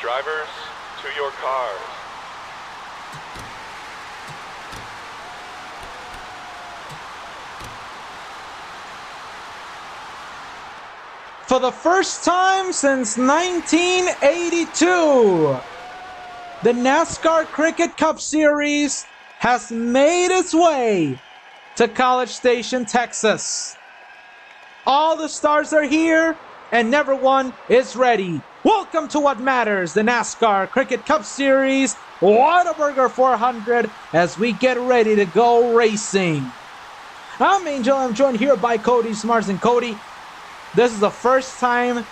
Drivers, to your cars. For the first time since 1982, the NASCAR Cricket Cup Series has made its way to College Station, Texas. All the stars are here, and everyone is ready. Welcome to what matters, the NASCAR Cricket Cup Series, Whataburger 400, as we get ready to go racing. I'm Angel. I'm joined here by Cody Smarts. And Cody, this is the first time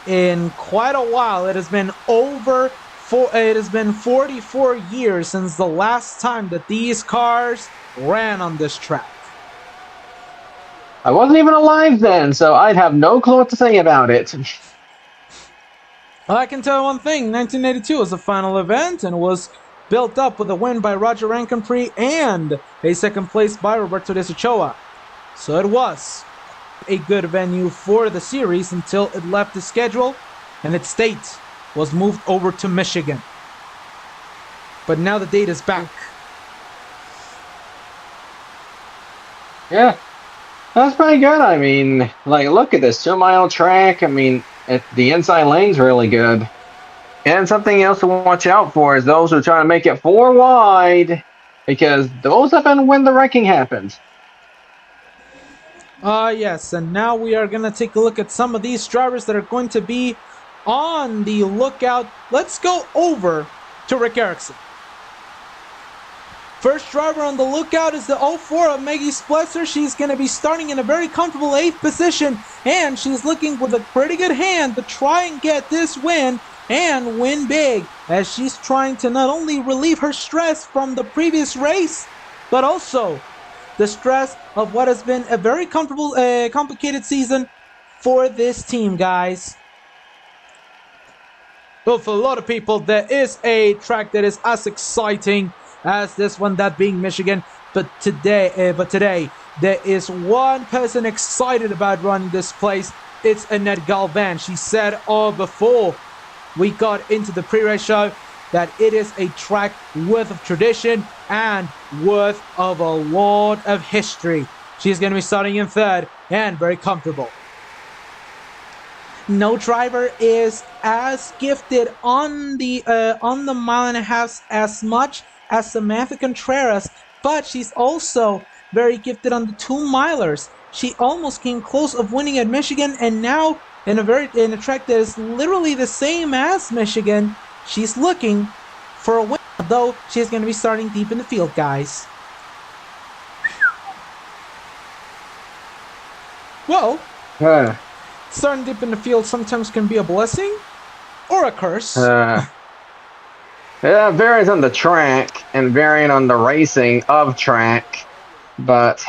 in quite a while. It has been 44 years since the last time that these cars ran on this track. I wasn't even alive then, so I'd have no clue what to say about it. Well, I can tell you one thing. 1982 was the final event and was built up with a win by Roger Raincomprix and a second place by Roberto de Sochoa. So it was a good venue for the series until it left the schedule and its date was moved over to Michigan. But now the date is back. Yeah, that's pretty good. I mean, like, look at this 2-mile track. I mean, the inside lane's really good. And something else to watch out for is those who are trying to make it 4 wide, because those have been when the wrecking happens. Yes, and now we are going to take a look at some of these drivers that are going to be on the lookout. Let's go over to Rick Erickson. First driver on the lookout is the 04 of Maggie Splesser. She's going to be starting in a very comfortable 8th position, and she's looking with a pretty good hand to try and get this win and win big, as she's trying to not only relieve her stress from the previous race, but also the stress of what has been a very complicated season for this team, guys. Well, for a lot of people, there is a track that is as exciting as this one, that being Michigan. But today, there is one person excited about running this place. It's Annette Galvan. She said before we got into the pre-race show that it is a track worth of tradition and worth of a lot of history. She's going to be starting in 3rd and very comfortable. No driver is as gifted on the 1.5 miles as much as Samantha Contreras, but she's also very gifted on the 2-milers. She almost came close of winning at Michigan, and now in a track that is literally the same as Michigan, she's looking for a win, though she's going to be starting deep in the field, guys. Well, starting deep in the field sometimes can be a blessing or a curse. Yeah, varies on the track and varying on the racing of track, but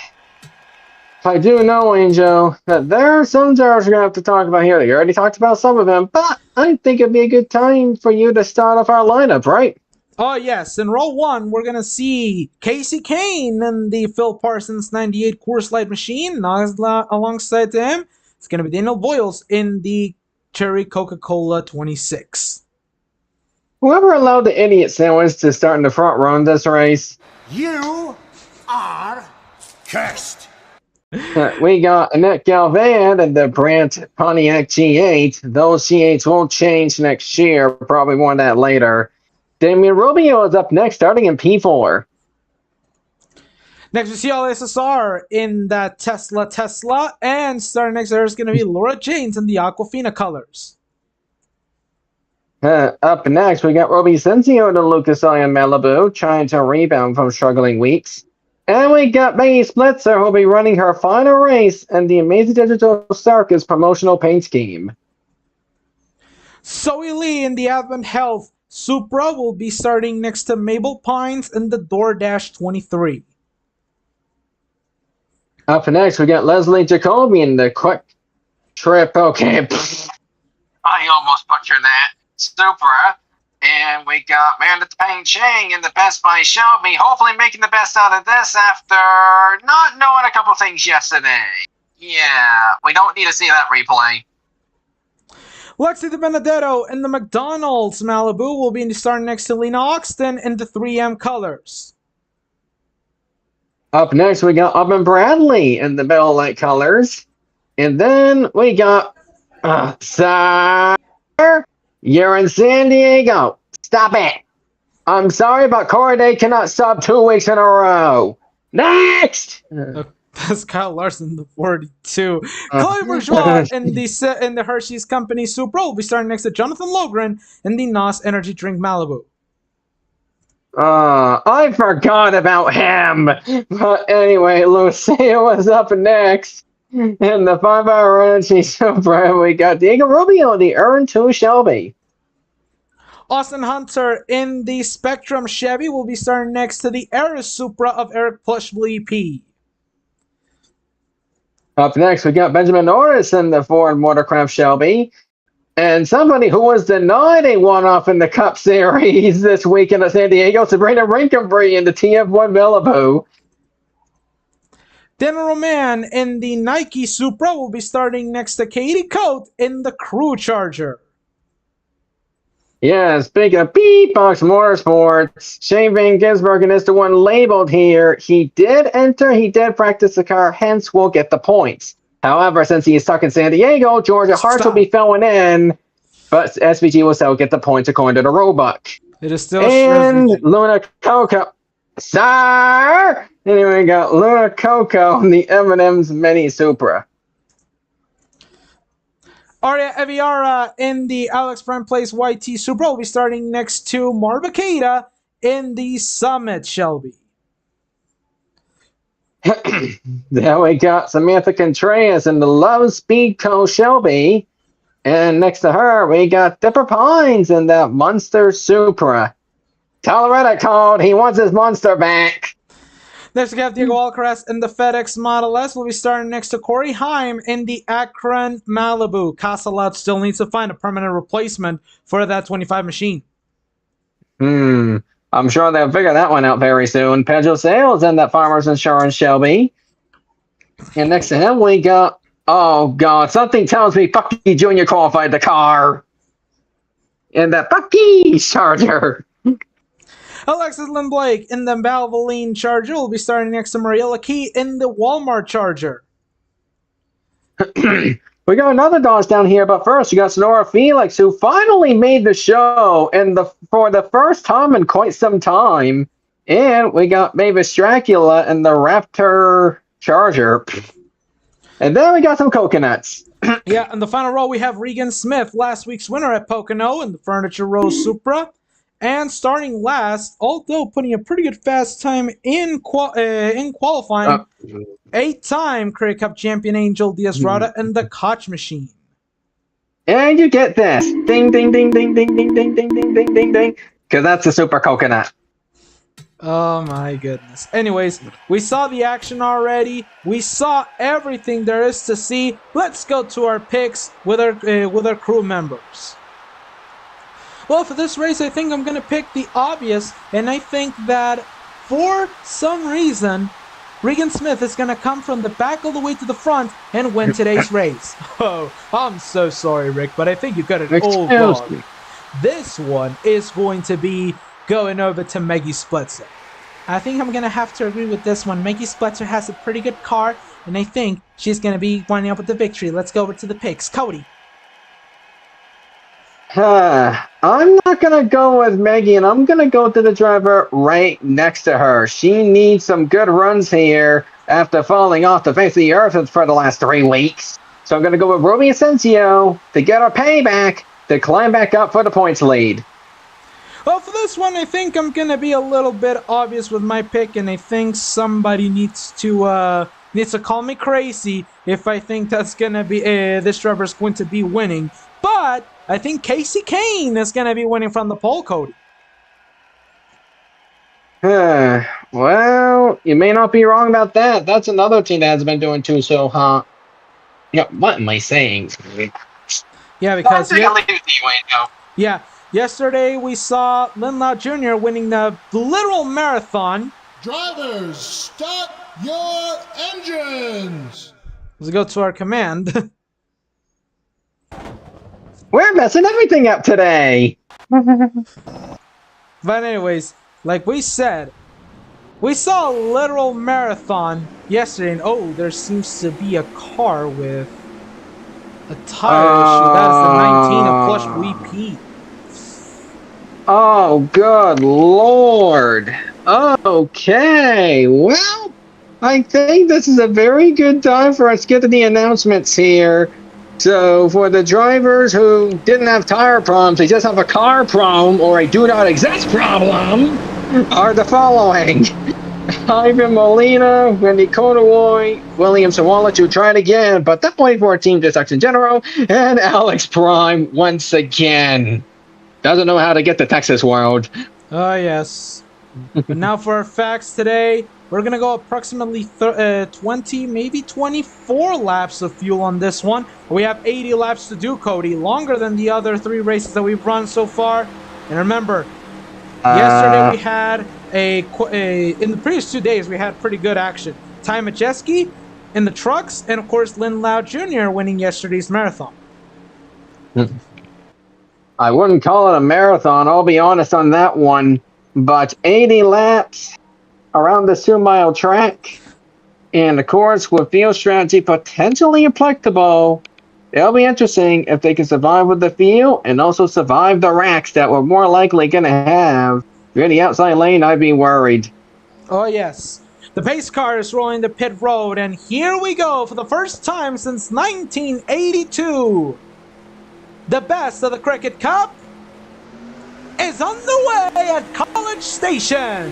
I do know, Angel, that there are some drivers we're going to have to talk about here. You already talked about some of them, but I think it'd be a good time for you to start off our lineup, right? Oh, yes. In row 1, we're going to see Casey Kane in the Phil Parsons 98 Coors Light machine. Alongside him, it's going to be Daniel Boyles in the Cherry Coca-Cola 26. Whoever allowed the idiot sandwich to start in the front row in this race? You are cursed. We got Annette Galvan and the Brandt Pontiac G8. Those G8s won't change next year. Probably more on that later. Damien Rubio is up next, starting in P4. Next, we see all SSR in that Tesla. And starting next there is going to be Laura Janes in the Aquafina colors. Up next, we got Roby Censio and Lucas Oil Malibu, trying to rebound from struggling weeks. And we got Maggie Splitzer, who will be running her final race in the Amazing Digital Circus promotional paint scheme. Zoe Lee in the Advent Health Supra will be starting next to Mabel Pines in the DoorDash 23. Up next, we got Leslie Jacoby in the Quick Trip. Okay, I almost butchered that. Supra. And we got Meredith Payne Chang in the Best Buy Shelby, hopefully making the best out of this after not knowing a couple things yesterday. Yeah, we don't need to see that replay. Lexi Di Benedetto in the McDonald's Malibu will be starting next to Lena Oxton in the 3M colors. Up next, we got Up and Bradley in the Bell Light colors. And then we got Sir, you're in San Diego. Stop it. I'm sorry, but Corey Day cannot sub 2 weeks in a row. Next! That's Kyle Larson, the 42. Chloe Bourgeois in the Hershey's Company Supra will be starting next to Jonathan Logren in the NOS Energy Drink Malibu. I forgot about him. But anyway, Lucia was up next. In the 5-hour energy Supra, we got Diego Rubio, the Earn 2 Shelby. Austin Hunter in the Spectrum Chevy will be starting next to the Eris Supra of Eric Plushbley P. Up next, we got Benjamin Norris in the Ford Watercraft Shelby. And somebody who was denied a one-off in the Cup Series this weekend at San Diego, Sabrina Raincomprix in the TF1 Malibu. Daniel Roman in the Nike Supra will be starting next to Katie Coate in the Crew Charger. Yeah, speaking of Beatbox Motorsports, Shane Van Gisbergen is the one labeled here. He did enter, he did practice the car, hence will get the points. However, since he is stuck in San Diego, Georgia Hart will be filling in, but SVG will still get the points according to the Roebuck. It is still and Luna Coco. Sir! Anyway, we got Luna Coco in the M&M's Mini Supra. Aria Eviara in the Alex Brand Place YT Supra will be starting next to Marva Keita in the Summit Shelby. Then we got Samantha Contreras in the Love Speed Co. Shelby. And next to her, we got Dipper Pines in the Monster Supra. Colorado called. He wants his monster back. Next, we have Diego Alcaraz in the FedEx Model S. Will be starting next to Corey Heim in the Akron Malibu. Casalot still needs to find a permanent replacement for that 25 machine. I'm sure they'll figure that one out very soon. Pedro Sales in that Farmers Insurance Shelby. And next to him, we got, oh God, something tells me Bucky Jr. qualified the car. In that Bucky Charger. Alexis Lynn Blake in the Valvoline Charger will be starting next to Mariella Key in the Walmart Charger. We got another Dodge down here, but first, you got Sonora Felix, who finally made the show for the first time in quite some time. And we got Mavis Dracula in the Raptor Charger. And then we got some coconuts. Yeah, in the final row, we have Regan Smith, last week's winner at Pocono in the Furniture Row Supra. And starting last, although putting a pretty good fast time in qualifying, 8-time Cricket Cup champion Angel Diaz-Rada and the Koch machine. And you get this. Ding, ding, ding, ding, ding, ding, ding, ding, ding, ding, ding, ding. Because that's a super coconut. Oh my goodness. Anyways, we saw the action already. We saw everything there is to see. Let's go to our picks with our crew members. Well, for this race, I think I'm going to pick the obvious, and I think that for some reason, Regan Smith is going to come from the back all the way to the front and win today's race. Oh, I'm so sorry, Rick, but I think you got it all wrong. This one is going to be going over to Maggie Splitzer. I think I'm going to have to agree with this one. Maggie Splitzer has a pretty good car, and I think she's going to be winding up with the victory. Let's go over to the picks. Cody. I'm not going to go with Maggie, and I'm going to go to the driver right next to her. She needs some good runs here after falling off the face of the earth for the last 3 weeks. So I'm going to go with Ruby Asensio to get her payback to climb back up for the points lead. Well, for this one, I think I'm going to be a little bit obvious with my pick, and I think somebody needs to call me crazy if I think that's going to be this driver's going to be winning. But I think Casey Kane is going to be winning from the pole, Cody. Well, you may not be wrong about that. That's another team that has been doing too, so, yeah, what am I saying? Yeah, because... Yeah, yesterday we see Lin Lau Jr. winning the literal marathon. Drivers, start your engines! Let's go to our command. We're messing everything up today. But anyways, like we said, we saw a literal marathon yesterday, and oh, there seems to be a car with a tire issue. That is the 19 of Plush VP. Oh, good lord. Okay, well, I think this is a very good time for us to get to the announcements here. So, for the drivers who didn't have tire problems, they just have a car problem or a do not exist problem, are the following. Ivan Molina, Wendy Conaroy, William Sawala to try it again, but that point for Team Destruction General, and Alex Prime once again. Doesn't know how to get to Texas World. Oh, yes. But now for our facts today, we're going to go approximately 20, maybe 24 laps of fuel on this one. We have 80 laps to do, Cody, longer than the other 3 races that we've run so far. And remember, yesterday we had in the previous 2 days, we had pretty good action. Ty Majeski in the trucks, and of course, Lynn Lau Jr. winning yesterday's marathon. I wouldn't call it a marathon, I'll be honest on that one. But 80 laps around the 2-mile track. And of course, with field strategy potentially applicable, it'll be interesting if they can survive with the field and also survive the racks that we're more likely going to have. If you're in the outside lane, I'd be worried. Oh, yes. The pace car is rolling the pit road, and here we go for the first time since 1982. The best of the Cricket Cup is underway at College Station.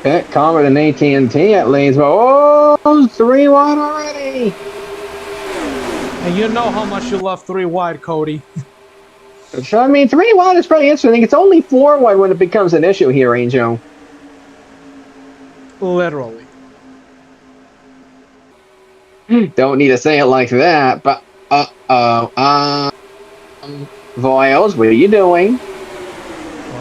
Bit calmer than AT&T at least, but oh, 3 wide already. And you know how much you love 3 wide, Cody. So, I mean, 3 wide is pretty interesting. It's only 4 wide when it becomes an issue here, Angel. Literally. Don't need to say it like that, but Voiles, what are you doing?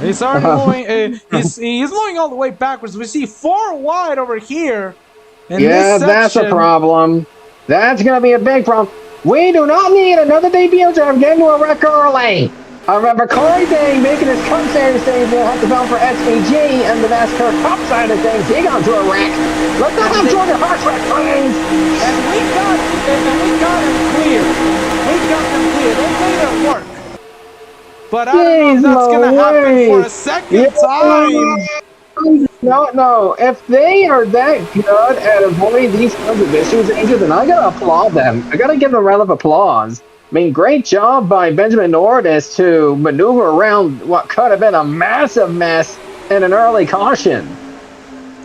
He's already moving. He's moving all the way backwards. We see 4 wide over here. Yeah, that's a problem. That's gonna be a big problem. We do not need another debut driver getting to a wreck early. I remember Corey Day making his Cup Series thing. We'll have to bound for SVG and the NASCAR Cup side of things. He got to a wreck. Let's not have Jordan Hart's wreck, please. And we got him clear. We got them clear. They made it work. But I don't know if that's going to happen for a second time. No. If they are that good at avoiding these kinds of issues, Angel, then I got to applaud them. I got to give them a round of applause. I mean, great job by Benjamin Norris to maneuver around what could have been a massive mess in an early caution.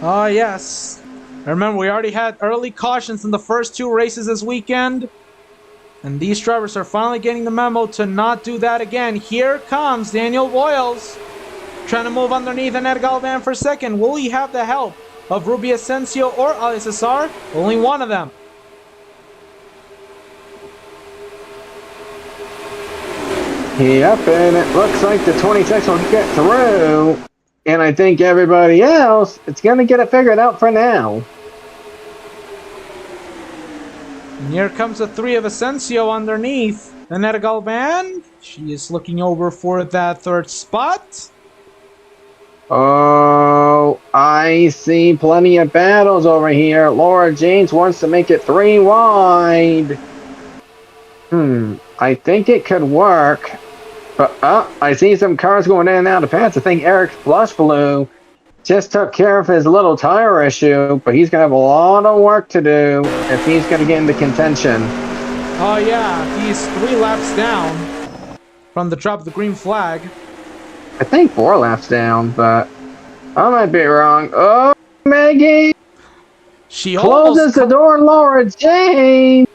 Oh, yes. Remember, we already had early cautions in the first 2 races this weekend. And these drivers are finally getting the memo to not do that again. Here comes Daniel Voiles, trying to move underneath Annette Galvan for second. Will he have the help of Ruby Asensio or Ali Cesar? Only one of them. Yep, and it looks like the 26 will get through. And I think everybody else, it's going to get it figured out for now. And here comes the 3 of Asensio underneath Annette Galvan. She is looking over for that 3rd spot. Oh, I see plenty of battles over here. Laura James wants to make it 3 wide. I think it could work. But I see some cars going in and out of paths. I think Eric Flushblue just took care of his little tire issue, but he's going to have a lot of work to do if he's going to get into contention. Oh yeah, he's 3 laps down from the drop of the green flag. I think 4 laps down, but I might be wrong. Oh, Maggie! She closes the door, Laura Jane!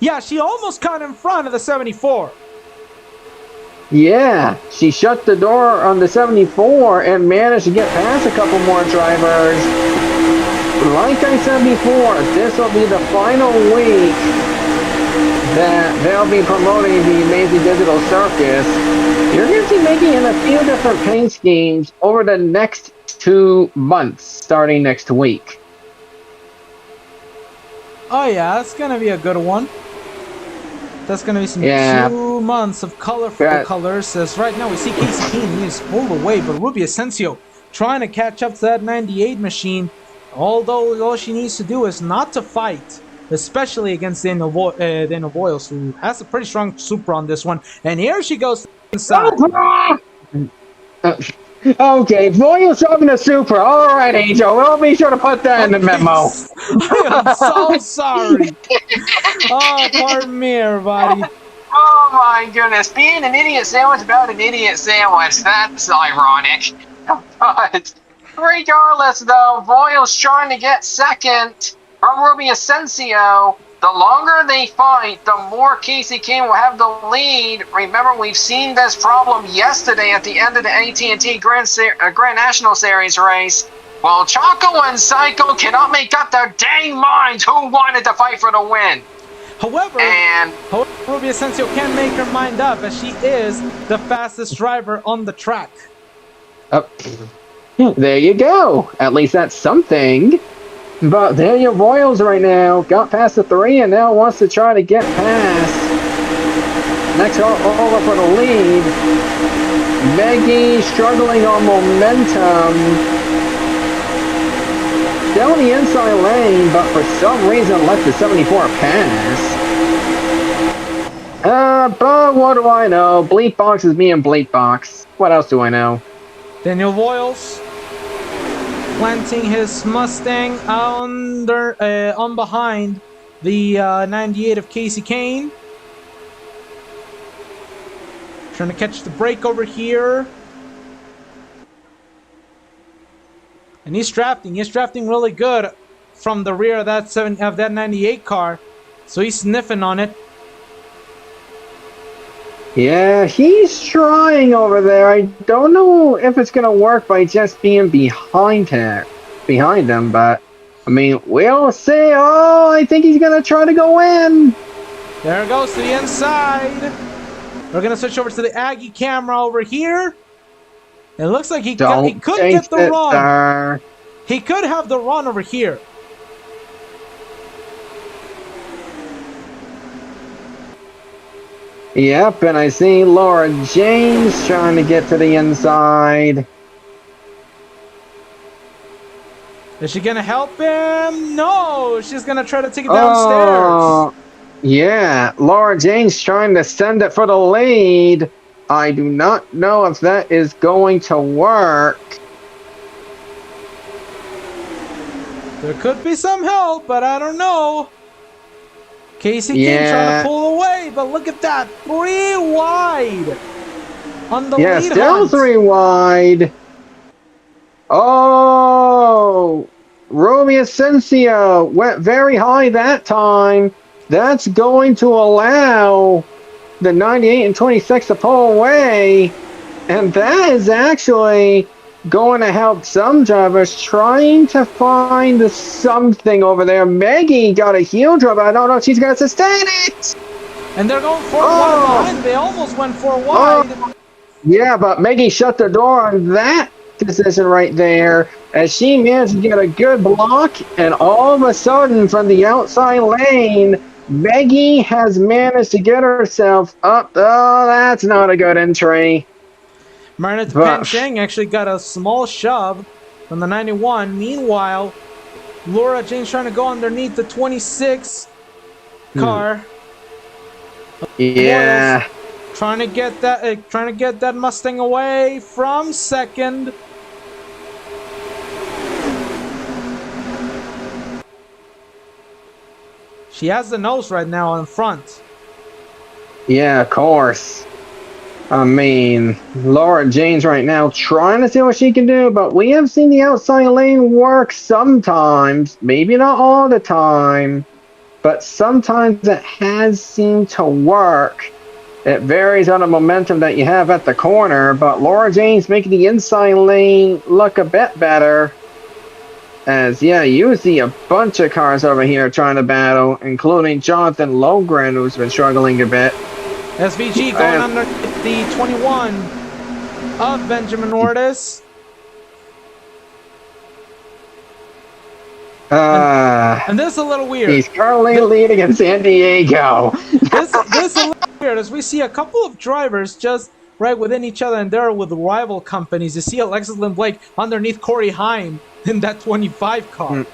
Yeah, she almost got in front of the 74. Yeah, she shut the door on the 74 and managed to get past a couple more drivers. Like I said before, this will be the final week that they'll be promoting the Amazing Digital Circus. You're going to be making in a few different paint schemes over the next 2 months, starting next week. Oh yeah, that's gonna be a good one. That's gonna be some 2 months of colorful colors. As right now we see Casey Kane, he is pulled away, but Ruby Asensio trying to catch up to that 98 machine. Although all she needs to do is not to fight, especially against Daniel Boyles, who has a pretty strong Supra on this one. And here she goes inside. Okay, Boyle's driving a Supra. All right, Angel. We'll be sure to put that in the memo. I am so sorry. Oh, pardon me, everybody. Oh my goodness, being an idiot sandwich about an idiot sandwich. That's ironic. But regardless, though, Boyle's trying to get second from Ruby Asensio. The longer they fight, the more Casey Kane will have the lead. Remember, we've seen this problem yesterday at the end of the AT&T Grand National Series race. Well, Choco and Psycho cannot make up their dang minds who wanted to fight for the win. However, Ruby Asensio can make her mind up, as she is the fastest driver on the track. There you go. At least that's something. But Daniel Boyles right now got past the 3 and now wants to try to get past. Next over for the lead. Maggie struggling on momentum. Down the inside lane, but for some reason let the 74 pass. But what do I know? Bleep Box is me and Bleep Box. What else do I know? Daniel Boyles planting his Mustang on behind the 98 of Casey Kane. Trying to catch the break over here. And he's drafting. He's drafting really good from the rear of that 98 car. So he's sniffing on it. Yeah, he's trying over there. I don't know if it's going to work by just being behind him, but I mean, we'll see. Oh, I think he's going to try to go in. There it goes to the inside. We're going to switch over to the Aggie camera over here. It looks like he could get the run. Sir. He could have the run over here. Yep, and I see Laura James trying to get to the inside. Is she gonna help him? No, she's gonna try to take it downstairs. Yeah, Laura James trying to send it for the lead. I do not know if that is going to work. There could be some help, but I don't know. Casey Kane trying to pull away, but look at that. 3 wide on the lead still hunt. 3 wide. Oh, Ruby Asensio went very high that time. That's going to allow the 98 and 26 to pull away. And that is actually going to help some drivers trying to find something over there. Maggie got a huge drop. I don't know if she's going to sustain it. And they're going 4 wide behind. They almost went 4 wide. Yeah, but Maggie shut the door on that decision right there as she managed to get a good block. And all of a sudden, from the outside lane, Maggie has managed to get herself up. Oh, that's not a good entry. Marinette Pencheng actually got a small shove from the 91. Meanwhile, Laura James trying to go underneath the 26 car. Yeah. Trying to get that Mustang away from second. She has the nose right now in front. Yeah, of course. I mean, Laura James right now trying to see what she can do, but we have seen the outside lane work sometimes. Maybe not all the time, but sometimes it has seemed to work. It varies on the momentum that you have at the corner, but Laura Jane's making the inside lane look a bit better. As, yeah, you see a bunch of cars over here trying to battle, including Jonathan Logren, who's been struggling a bit. SVG going under the 21 of Benjamin Ortiz. And this is a little weird. He's currently leading in San Diego. This is a little weird as we see a couple of drivers just right within each other, and they're with rival companies. You see Alexis Lynn Blake underneath Corey Heim in that 25 car.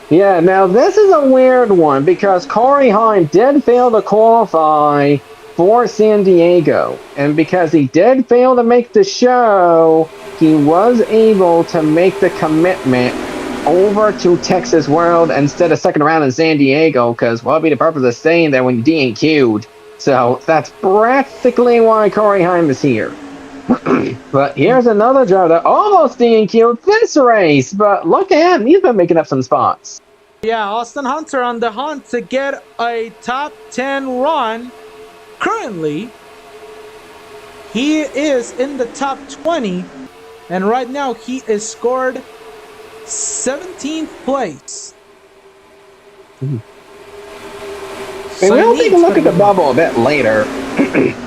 Yeah, now this is a weird one because Corey Heim did fail to qualify for San Diego, and because he did fail to make the show, he was able to make the commitment over to Texas World instead of second round in San Diego, because what would be the purpose of staying there when you DNQ'd? So that's practically why Corey Heim is here. But here's another driver that almost DNQ'd this race, but look at him, he's been making up some spots. Yeah, Austin Hunter on the hunt to get a top 10 run. Currently, he is in the top 20, and right now he is scored 17th place. So we'll take a look at the bubble a bit later.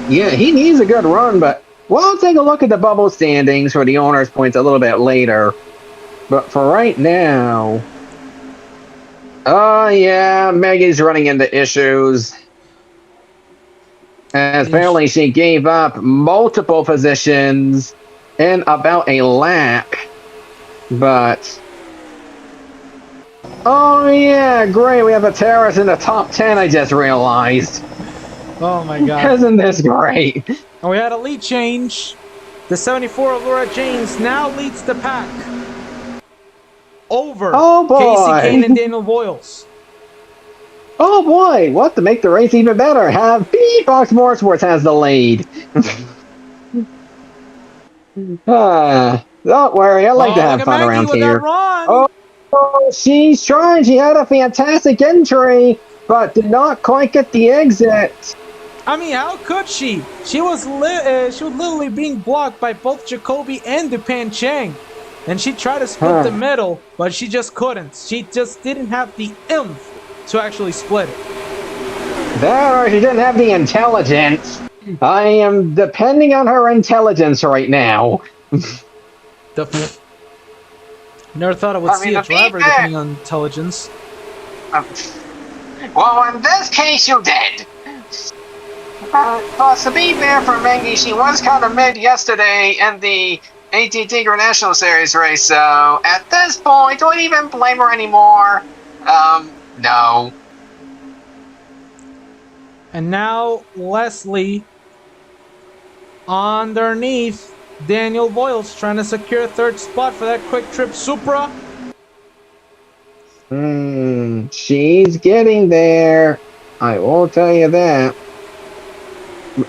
Yeah, he needs a good run, but we'll take a look at the bubble standings for the owner's points a little bit later. But for right now... Oh, yeah, Maggie's running into issues. As apparently she gave up multiple positions in about a lap. But... Oh, yeah, great. We have a terrorist in the top 10, I just realized. Oh, my God. Isn't this great? And we had a lead change. The 74 of Laura James now leads the pack over Casey Kane and Daniel Boyles. Oh, boy. What, to make the race even better, have Fox Motorsports has the lead. Don't worry. I like to have fun around here. Oh, she's trying. She had a fantastic entry, but did not quite get the exit. I mean, how could she? She was literally being blocked by both Jacoby and Dupan Chang, and she tried to split the middle, but she just couldn't. She just didn't have the oomph to actually split it. That, or she didn't have the intelligence. I am depending on her intelligence right now. Never thought I would see a driver depending on intelligence. Well, in this case, you did. Plus, to be fair for Maggie, she was kind of mid yesterday in the ATT Grand National Series race, so at this point, don't even blame her anymore. No. And now, Leslie underneath Daniel Boyles trying to secure a third spot for that Quick Trip Supra. She's getting there. I will tell you that.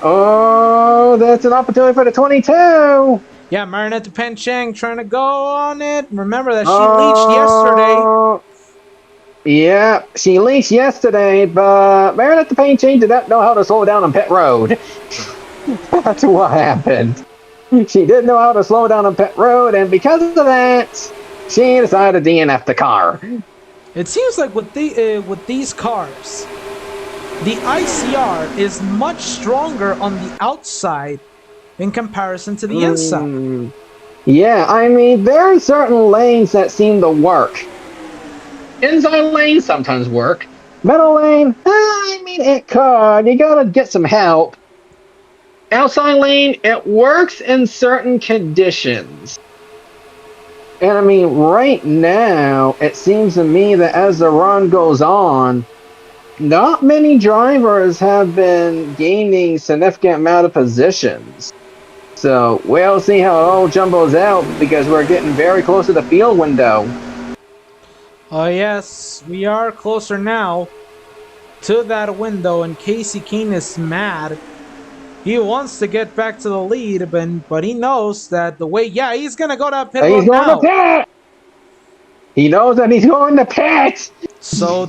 Oh, that's an opportunity for the 22. Yeah, Marinette Penchang trying to go on it. Remember that she leached yesterday. Yeah, she leached yesterday, but Marinette Penchang did not know how to slow down on pit road. That's what happened. She didn't know how to slow down on pit road, and because of that, she decided to DNF the car. It seems like with these cars, the ICR is much stronger on the outside in comparison to the inside. Yeah, I mean, there are certain lanes that seem to work. Inside lanes sometimes work. Middle lane, I mean, it could. You gotta get some help. Outside lane, it works in certain conditions. And I mean, right now, it seems to me that as the run goes on, not many drivers have been gaining significant amount of positions. So we'll see how it all jumbles out because we're getting very close to the field window. Oh yes, we are closer now to that window, and Casey Kane is mad. He wants to get back to the lead, but he knows that the way, yeah, he's going to go to pit road now. To pit. He knows that he's going to pit. So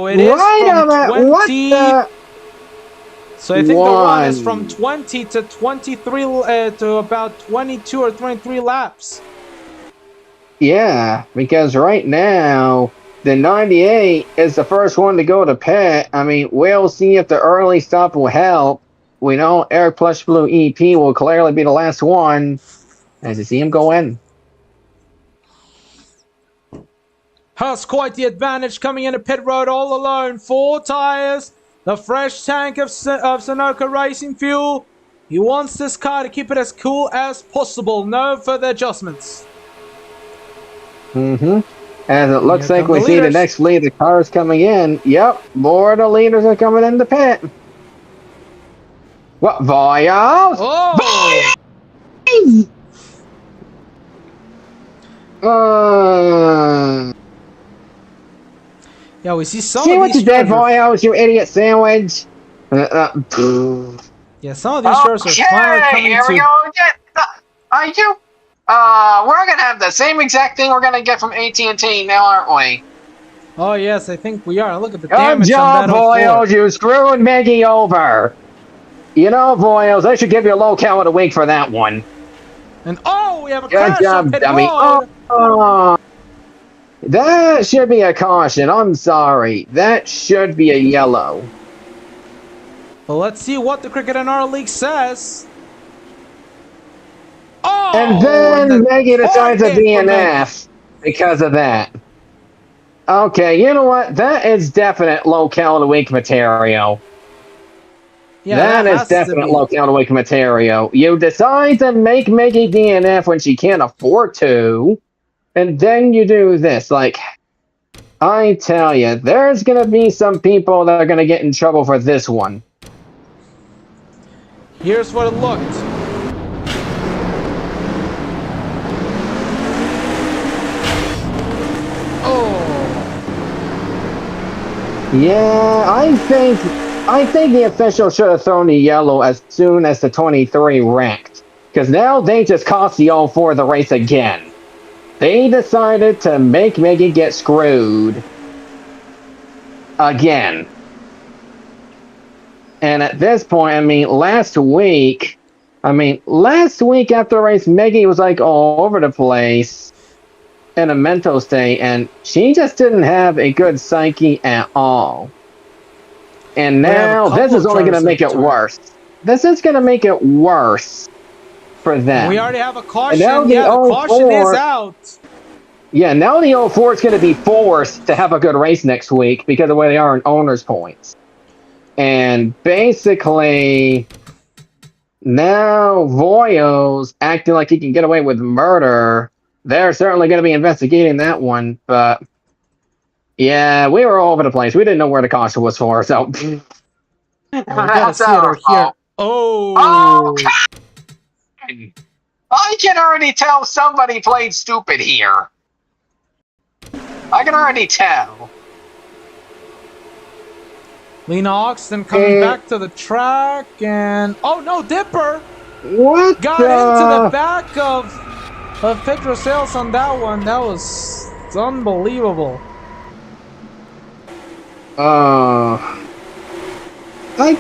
it is from 20 So I think the run is from 20 to 23 to about 22 or 23 laps. Yeah, because right now, the 98 is the first one to go to pit. I mean, we'll see if the early stop will help. We know Eric Plush Blue EP will clearly be the last one. As you see him go in. Has quite the advantage coming into pit road all alone. 4 tires, the fresh tank of Sunoco Racing Fuel. He wants this car to keep it as cool as possible. No further adjustments. As it looks like we see the next fleet of cars coming in. Yep, more of the leaders are coming into pit. What, Voyos? Oh! Yeah, we see some see of what these you did, Voyos, you idiot sandwich. Yeah, some of these shirts are finally coming here we to... go again. We're gonna have the same exact thing we're gonna get from AT&T now, aren't we? Oh yes, I think we are. Look at the Good damage job, on that Voyos, you screwed Maggie over. You know, Voyos, I should give you a low count of the week for that one. And oh, we have a Good crash job, on pit dummy. road. That should be a caution. I'm sorry. That should be a yellow. Well, let's see what the Cricket and R League says. Oh, And then Maggie decides to hard hit for DNF because of that. Okay, you know what? That is definite low count of the week material. Yeah, that is definite low count of the week material. You decide to make Maggie DNF when she can't afford to, and then you do this. Like, I tell you, there's going to be some people that are going to get in trouble for this one. Here's what it looked. Yeah, I think the official should have thrown the yellow as soon as the 23 wrecked. Because now they just cost the 04 the race again. They decided to make Maggie get screwed. Again. And at this point, I mean, last week after the race, Maggie was like all over the place in a mental state, and she just didn't have a good psyche at all. And now this is only going to make it worse. This is going to make it worse for them. We already have a caution. Yeah, the caution is out. Yeah, now the 04 is going to be forced to have a good race next week because of the way they are in owner's points. And basically, now Voyo's acting like he can get away with murder. They're certainly going to be investigating that one, but yeah, we were all over the place. We didn't know where the caution was for, so. We gotta see it over here. Oh! I can already tell somebody played stupid here. I can already tell. Lena Oxton coming back to the track, and oh no, Dipper! What? Got into the back of Pedro Sales on that one. That was unbelievable. I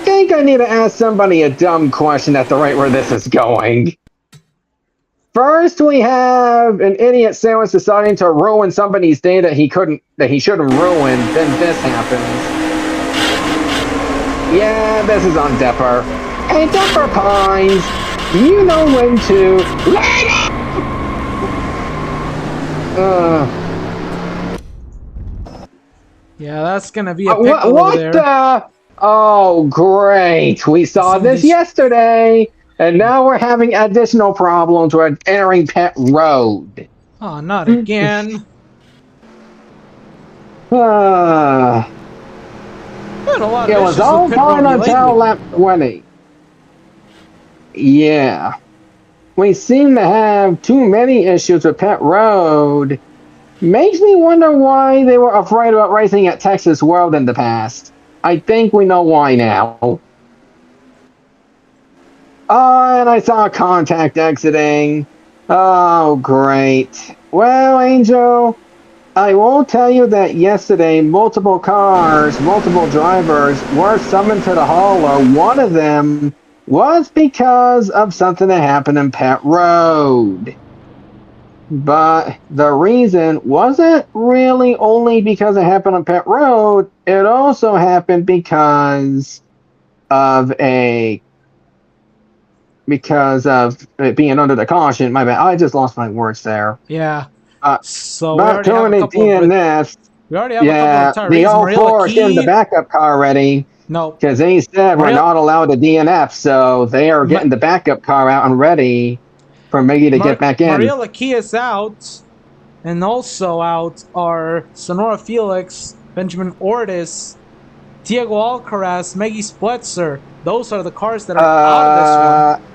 think I need to ask somebody a dumb question at the rate where this is going. First, we have an idiot sandwich deciding to ruin somebody's day that he shouldn't ruin. Then this happens. Yeah, this is on Depper. Hey, Depper Pines, you know when to let Yeah, that's gonna be a pickle what there. the? Oh, great! We saw this yesterday, and now we're having additional problems with entering pit road. Oh, not again. It was all fine until lap 20. Yeah. We seem to have too many issues with pit road. Makes me wonder why they were afraid about racing at Texas World in the past. I think we know why now. Oh, and I saw contact exiting. Oh, great. Well, Angel, I will tell you that yesterday, multiple cars, multiple drivers were summoned to the hauler. One of them was because of something that happened in Pet Road. But the reason wasn't really only because it happened on Pet Road. It also happened because of it being under the caution. My bad. I just lost my words there. Yeah. Uh, So we About already too have a many couple of DNFs. we already have a Yeah, couple of the retirees. Marilla 04 is in the Key. backup car already No. because they said we're not allowed to DNF, so they are getting the backup car out and ready for Miggy to get back in. Marilla Key is out. And also out are Sonora Felix, Benjamin Ortiz, Diego Alcaraz, Maggie Spletzer. Those are the cars that are out of this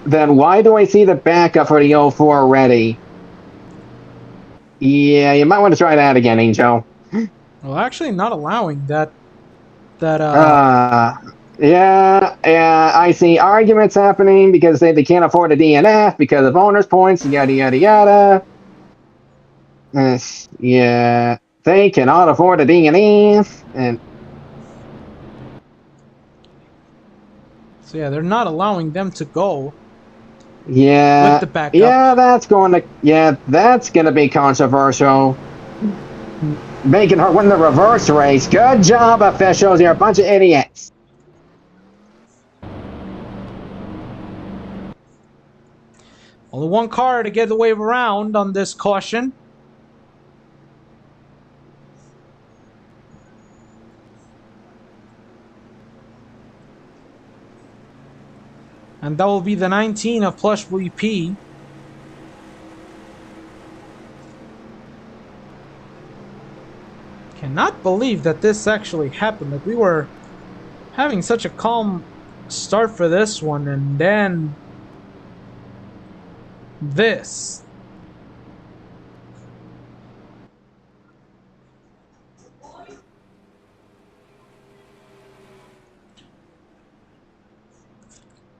one. Then why do I see the backup for the 04 already? Yeah, you might want to try that again, Angel. Well, actually, not allowing that. Yeah, I see arguments happening because they can't afford a DNF because of owner's points, yada, yada, yada. Yeah, they cannot afford a DNF. And so, yeah, they're not allowing them to go. Yeah, with the backup. Yeah, that's going to be controversial. Making her win the reverse race. Good job, officials. You're a bunch of idiots. Only one car to get the wave around on this caution. And that will be the 19 of Plush VP. Cannot believe that this actually happened. Like, we were having such a calm start for this one, and then this.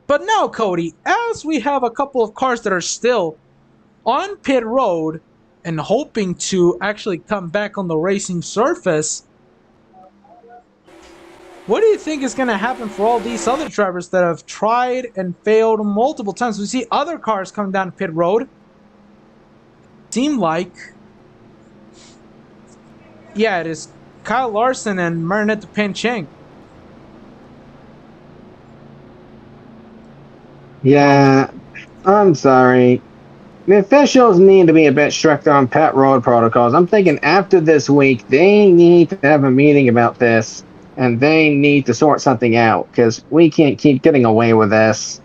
But now, Cody, as we have a couple of cars that are still on pit road and hoping to actually come back on the racing surface, what do you think is going to happen for all these other drivers that have tried and failed multiple times? We see other cars coming down pit road. Seem like, yeah, it is Kyle Larson and Marinette Pancheng. Yeah, I'm sorry. The officials need to be a bit stricter on pet road protocols. I'm thinking after this week, they need to have a meeting about this, and they need to sort something out, because we can't keep getting away with this.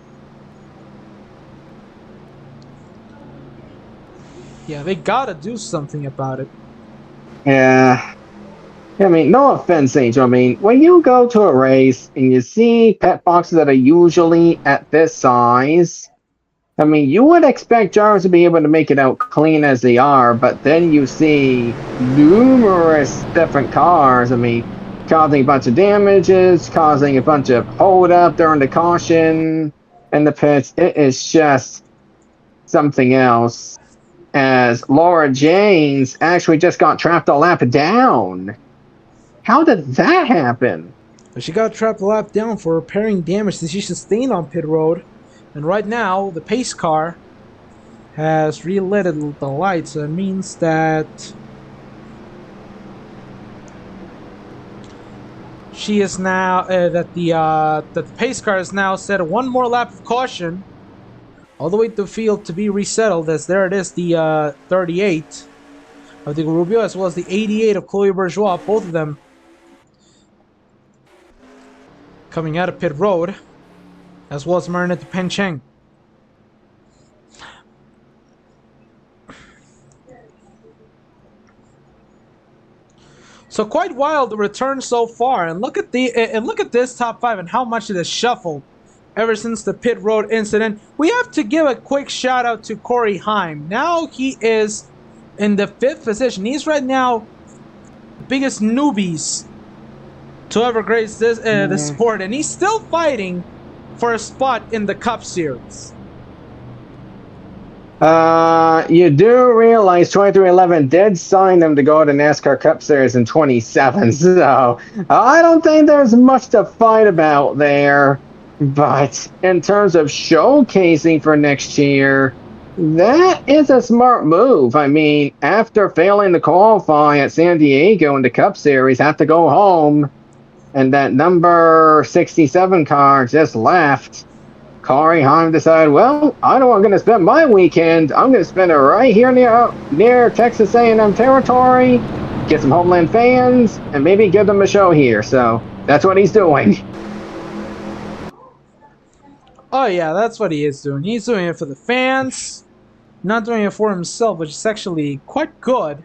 Yeah, they gotta do something about it. Yeah. I mean, no offense, Angel. I mean, when you go to a race and you see pet boxes that are usually at this size, I mean, you would expect drivers to be able to make it out clean as they are, but then you see numerous different cars, I mean, causing a bunch of damages, causing a bunch of hold up during the caution in the pits. It is just something else. As Laura James actually just got trapped a lap down. How did that happen? She got trapped a lap down for repairing damage that she sustained on pit road. And right now, the pace car has relit the lights. So it means that she is now that the pace car is now set one more lap of caution, all the way to the field to be resettled. As there it is, the 38 of Diego Rubio, as well as the 88 of Chloe Bourgeois, both of them coming out of pit road, as well as Marinette Pancheng. So quite wild the return so far, and look at this top five and how much it has shuffled ever since the pit road incident. We have to give a quick shout out to Corey Heim. Now he is in the 5th position. He's right now the biggest newbies to ever grace this the sport, and he's still fighting for a spot in the Cup Series. You do realize 2311 did sign them to go to NASCAR Cup Series in 27, so I don't think there's much to fight about there. But in terms of showcasing for next year, that is a smart move. I mean, after failing to qualify at San Diego in the Cup Series, have to go home, and that number 67 car just left. Corey Heim decided, well, I don't want going to spend my weekend. I'm going to spend it right here near Texas A&M territory, get some Homeland fans, and maybe give them a show here. So that's what he's doing. Oh yeah, that's what he is doing. He's doing it for the fans, not doing it for himself, which is actually quite good.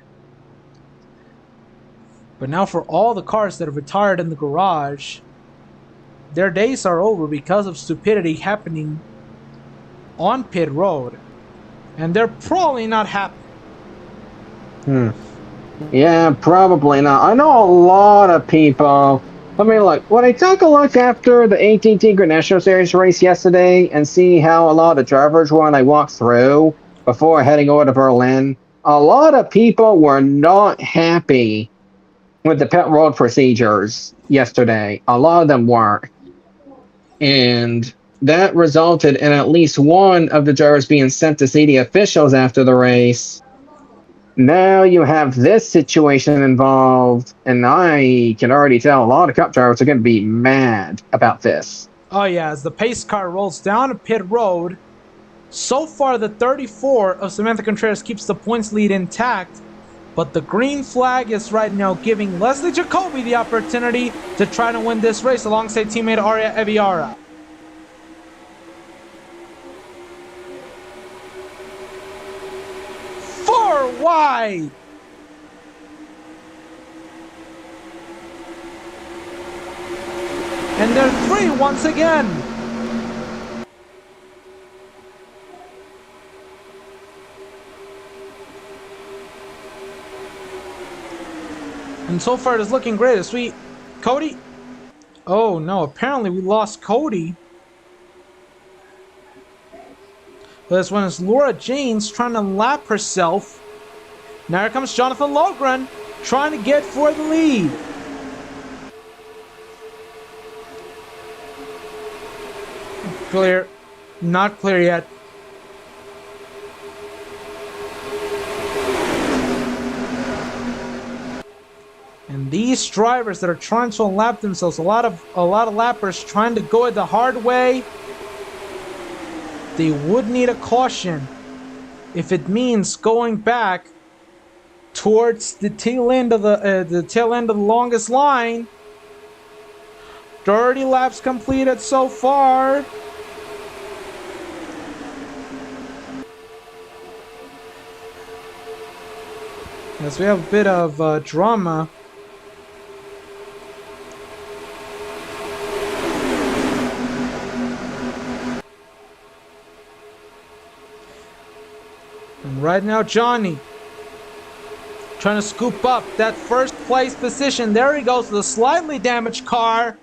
But now for all the cars that are retired in the garage, their days are over because of stupidity happening on pit road. And they're probably not happy. Yeah, probably not. I know a lot of people. I mean, look, when I took a look after the AT&T Grand National Series race yesterday and see how a lot of the drivers were when I walked through before heading over to Berlin, a lot of people were not happy with the pit road procedures yesterday. A lot of them weren't. And that resulted in at least one of the drivers being sent to see the officials after the race. Now you have this situation involved, and I can already tell a lot of Cup drivers are going to be mad about this. Oh yeah, as the pace car rolls down a pit road, so far the 34 of Samantha Contreras keeps the points lead intact, but the green flag is right now giving Leslie Jacoby the opportunity to try to win this race alongside teammate Aria Eviara. Four wide! And they're three once again! And so far it is looking great as we... Cody? Oh no, apparently we lost Cody. But this one is Laura Janes trying to lap herself. Now here comes Jonathan Logren trying to get for the lead. Clear. Not clear yet. And these drivers that are trying to lap themselves, a lot of lappers trying to go it the hard way, they would need a caution if it means going back towards the tail end of the longest line. 30 laps completed so far. Yes, we have a bit of drama. And right now, Johnny trying to scoop up that first place position. There he goes, the slightly damaged car.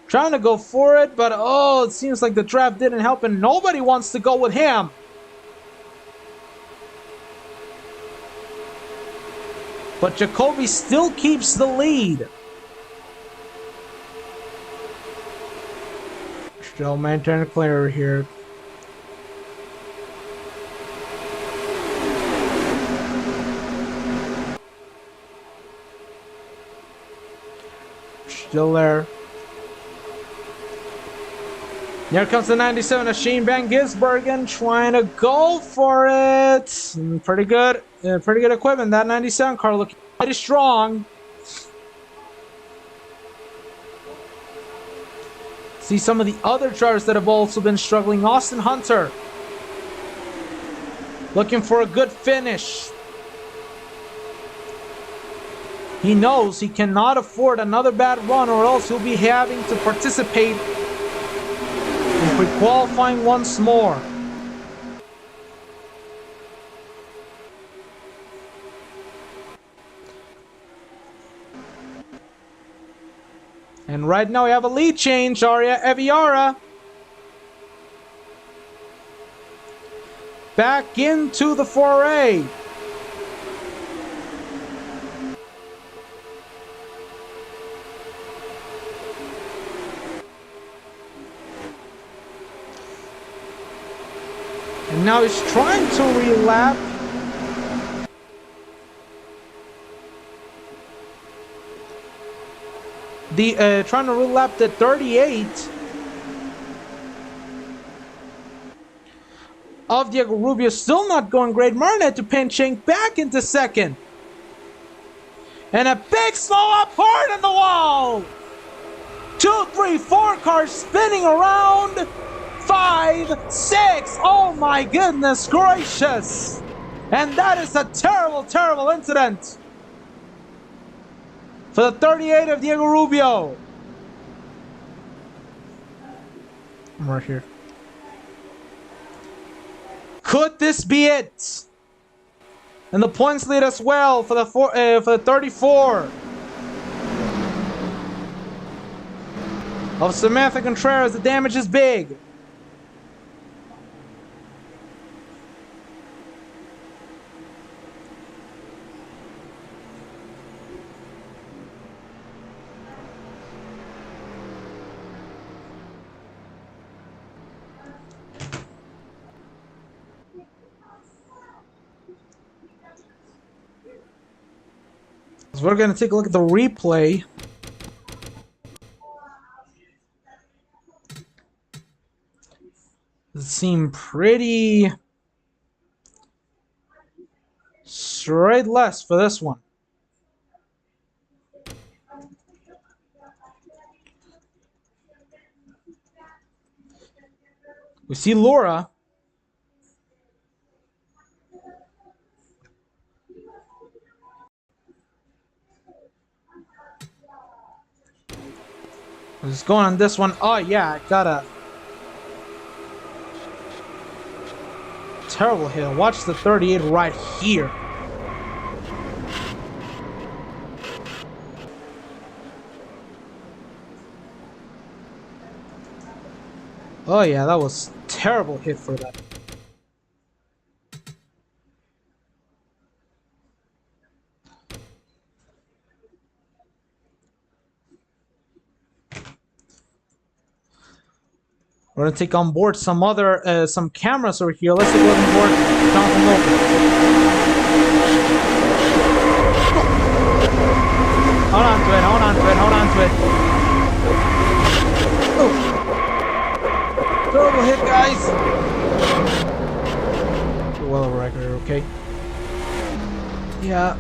Trying to go for it, but oh, it seems like the draft didn't help and nobody wants to go with him. But Jacoby still keeps the lead. Still maintaining clear here. Still there. Here comes the 97 of Shane Van Gisbergen trying to go for it. Pretty good equipment. That 97 car looking pretty strong. See some of the other drivers that have also been struggling. Austin Hunter looking for a good finish. He knows he cannot afford another bad run or else he'll be having to participate in pre-qualifying once more. And right now we have a lead change, Aria Eviara. back into the foray. And now he's trying to relap. Trying to relap the 38 of Diego Rubio. Still not going great. Martin had to pinching back into second. And a big slow up hard on the wall. 2, 3, 4 cars spinning around. 5, 6. Oh my goodness gracious. And that is a terrible, terrible incident for the 38 of Diego Rubio. I'm right here. Could this be it? And the points lead as well for the 34 of Samantha Contreras. The damage is big. So we're going to take a look at the replay. It seemed pretty straight left for this one. We see Laura. What's going on this one? Oh yeah, I got a terrible hit. Watch the 38 right here. Oh yeah, that was a terrible hit for that. We're gonna take on board some other some cameras over here. Let's take a look on board Jonathan Logan. Hold on to it, hold on to it, hold on to it. Oh. Terrible hit, guys. Well over record, okay. Yeah.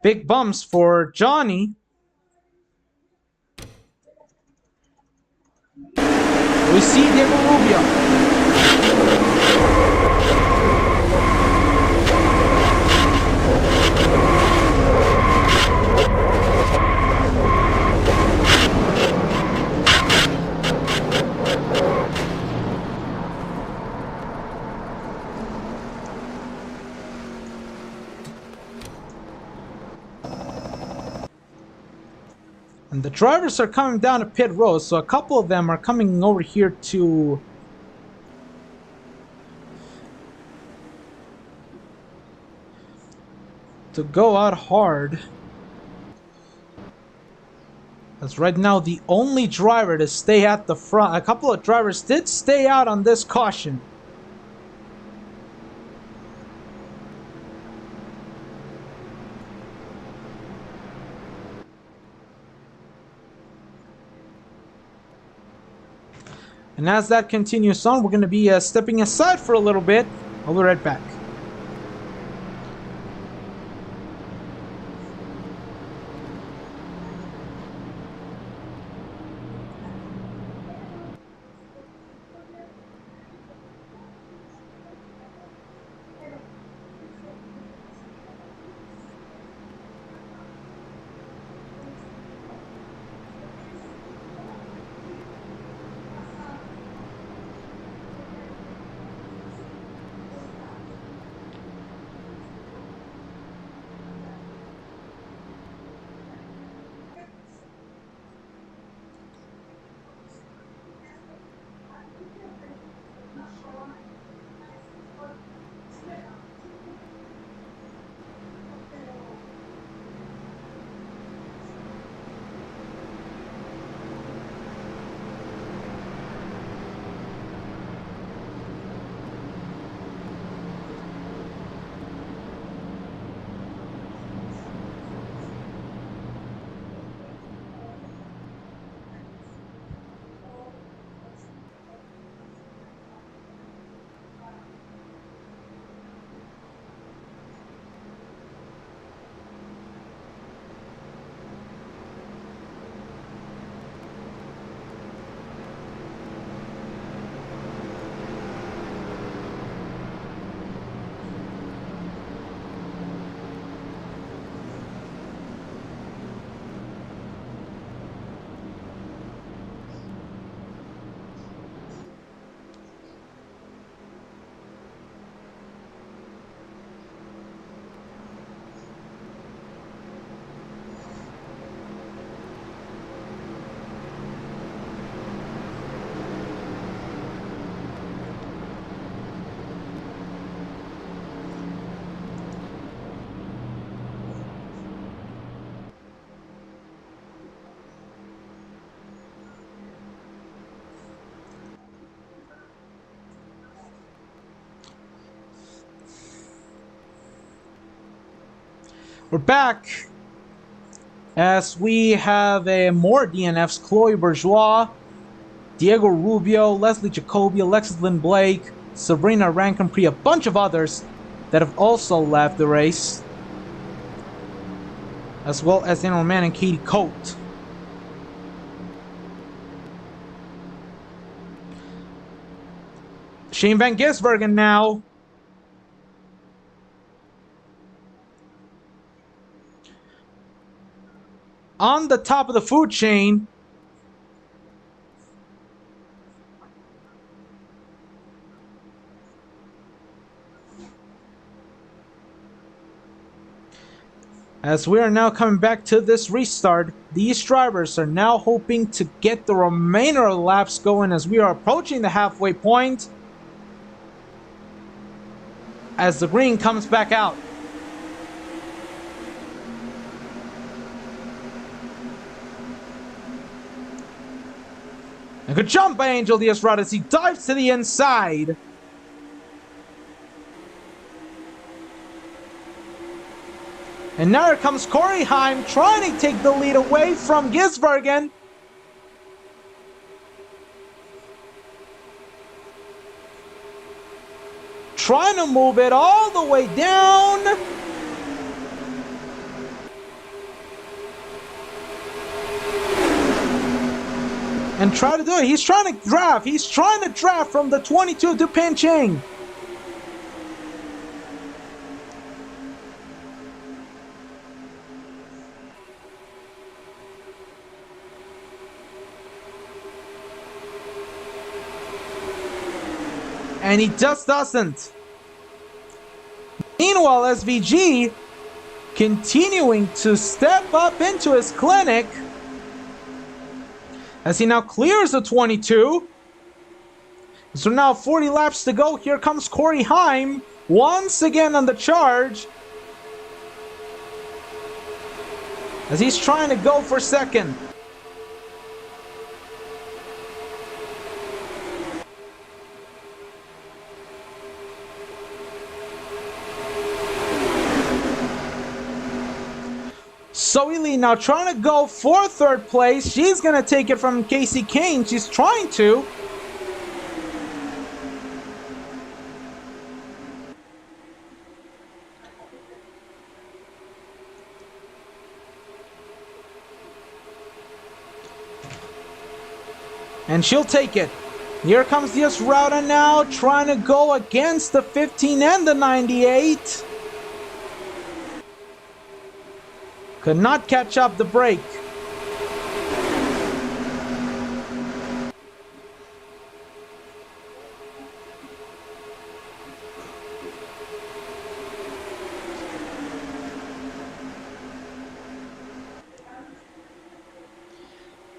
Big bumps for Johnny. We see Diego Rubio. And the drivers are coming down to pit road, so a couple of them are coming over here to go out hard. As right now the only driver to stay at the front. A couple of drivers did stay out on this caution. And as that continues on, we're going to be stepping aside for a little bit. I'll be right back. We're back as we have more DNFs. Chloe Bourgeois, Diego Rubio, Leslie Jacoby, Alexis Lynn Blake, Sabrina Raincomprix, a bunch of others that have also left the race, as well as Daniel Mann and Katie Coate. Shane Van Gisbergen now. On the top of the food chain. As we are now coming back to this restart, these drivers are now hoping to get the remainder of the laps going as we are approaching the halfway point. As the green comes back out. A good jump by Angel Diaz-Rod as he dives to the inside. And now here comes Corey Heim trying to take the lead away from Gisbergen. Trying to move it all the way down. And try to do it. He's trying to draft. He's trying to draft from the 22 to Panchang. And he just doesn't. Meanwhile, SVG continuing to step up into his clinic as he now clears the 22. So now 40 laps to go. Here comes Corey Heim once again on the charge as he's trying to go for second. Zoe Lee now trying to go for third place. She's going to take it from Casey Kane. She's trying to. And she'll take it. Here comes Diaz Rauda now trying to go against the 15 and the 98. Could not catch up the break.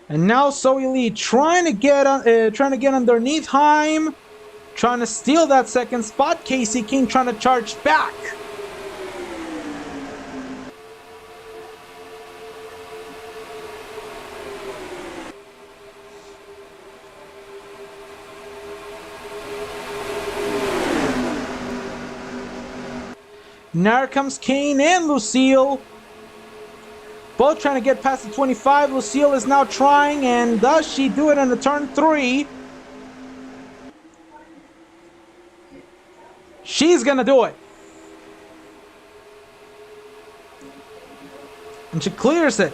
And now Zoe Lee trying to get underneath Heim, trying to steal that second spot. Casey King trying to charge back. Now comes Kane and Lucille. Both trying to get past the 25. Lucille is now trying, and does she do it in the turn 3? She's gonna do it. And she clears it.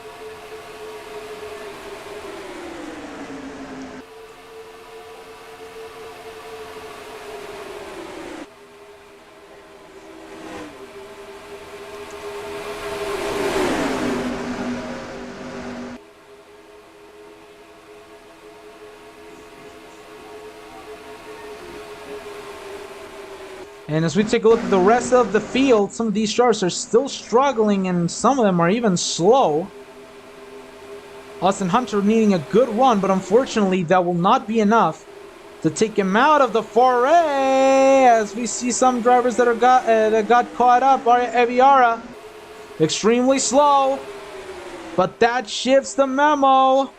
And as we take a look at the rest of the field, some of these drivers are still struggling and some of them are even slow. Austin Hunter needing a good run, but unfortunately that will not be enough to take him out of the foray. As we see some drivers that got caught up. Aria Eviara, extremely slow, but that shifts the memo.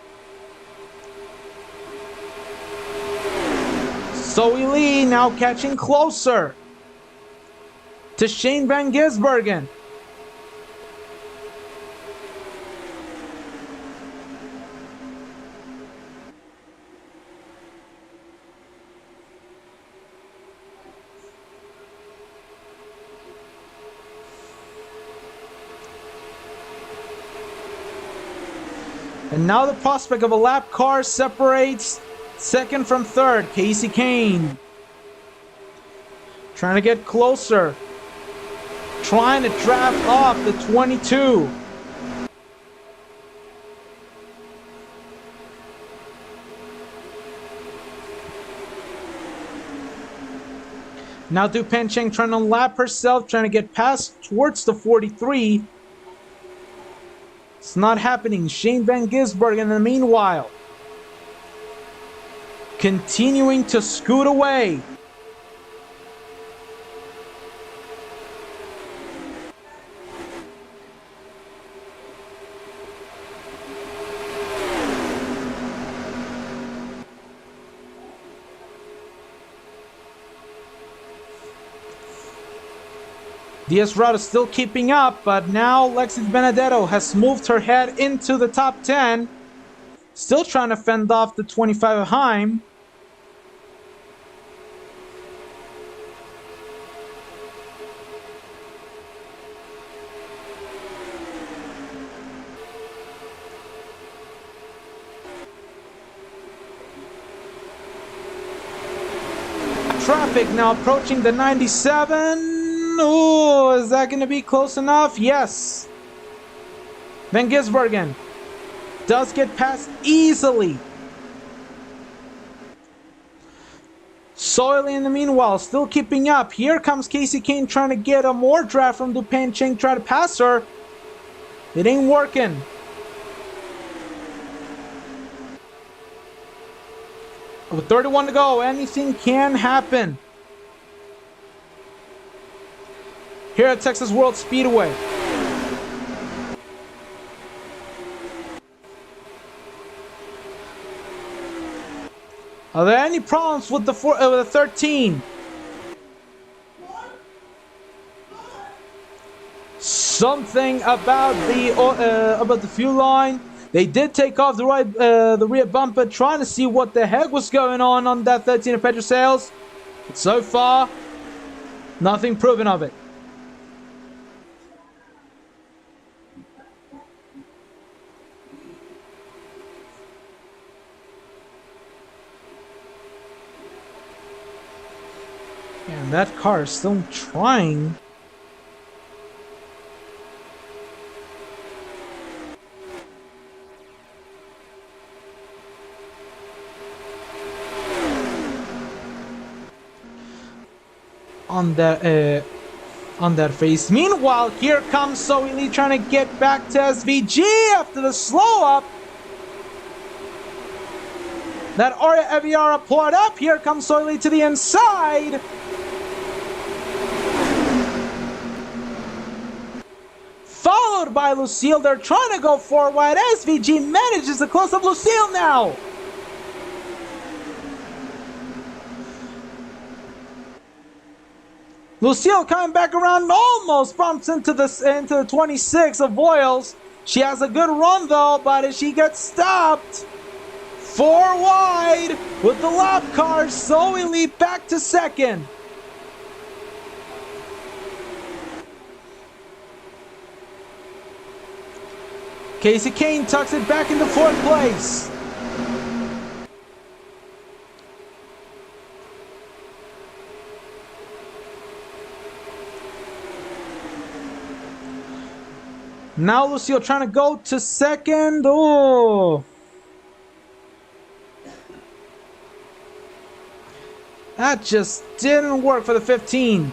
Zoe Lee now catching closer to Shane Van Gisbergen. And now the prospect of a lap car separates second from third. Kasey Kahne trying to get closer. Trying to draft off the 22. Now Du Pencheng trying to lap herself, trying to get past towards the 43. It's not happening. Shane Van Gisbergen in the meanwhile continuing to scoot away. Diaz Rada still keeping up, but now Lexi Benedetto has moved her head into the top 10. Still trying to fend off the 25 of Heim. Traffic now approaching the 97. Ooh, is that going to be close enough? Yes. Van Gisbergen does get past easily. Soily in the meanwhile, still keeping up. Here comes Kasey Kahne trying to get a more draft from Du Pencheng, try to pass her. It ain't working. With 31 to go, anything can happen. Here at Texas World Speedway. Are there any problems with the 13? Something about the fuel line. They did take off the rear bumper, trying to see what the heck was going on that 13 of Petrosales. But so far, nothing proven of it. And that car is still trying. On that face. Meanwhile, here comes Zoe Lee trying to get back to SVG after the slow up. That Aria Eviara poured up. Here comes Zoe Lee to the inside. Followed by Lucille. They're trying to go forward. SVG manages to close up Lucille now. Lucille coming back around, almost bumps into the 26 of Voiles. She has a good run though, but she gets stopped. 4 wide with the lap car. Zoe Lee back to second. Kasey Kahne tucks it back into 4th place. Now Lucille trying to go to second. Oh. That just didn't work for the 15.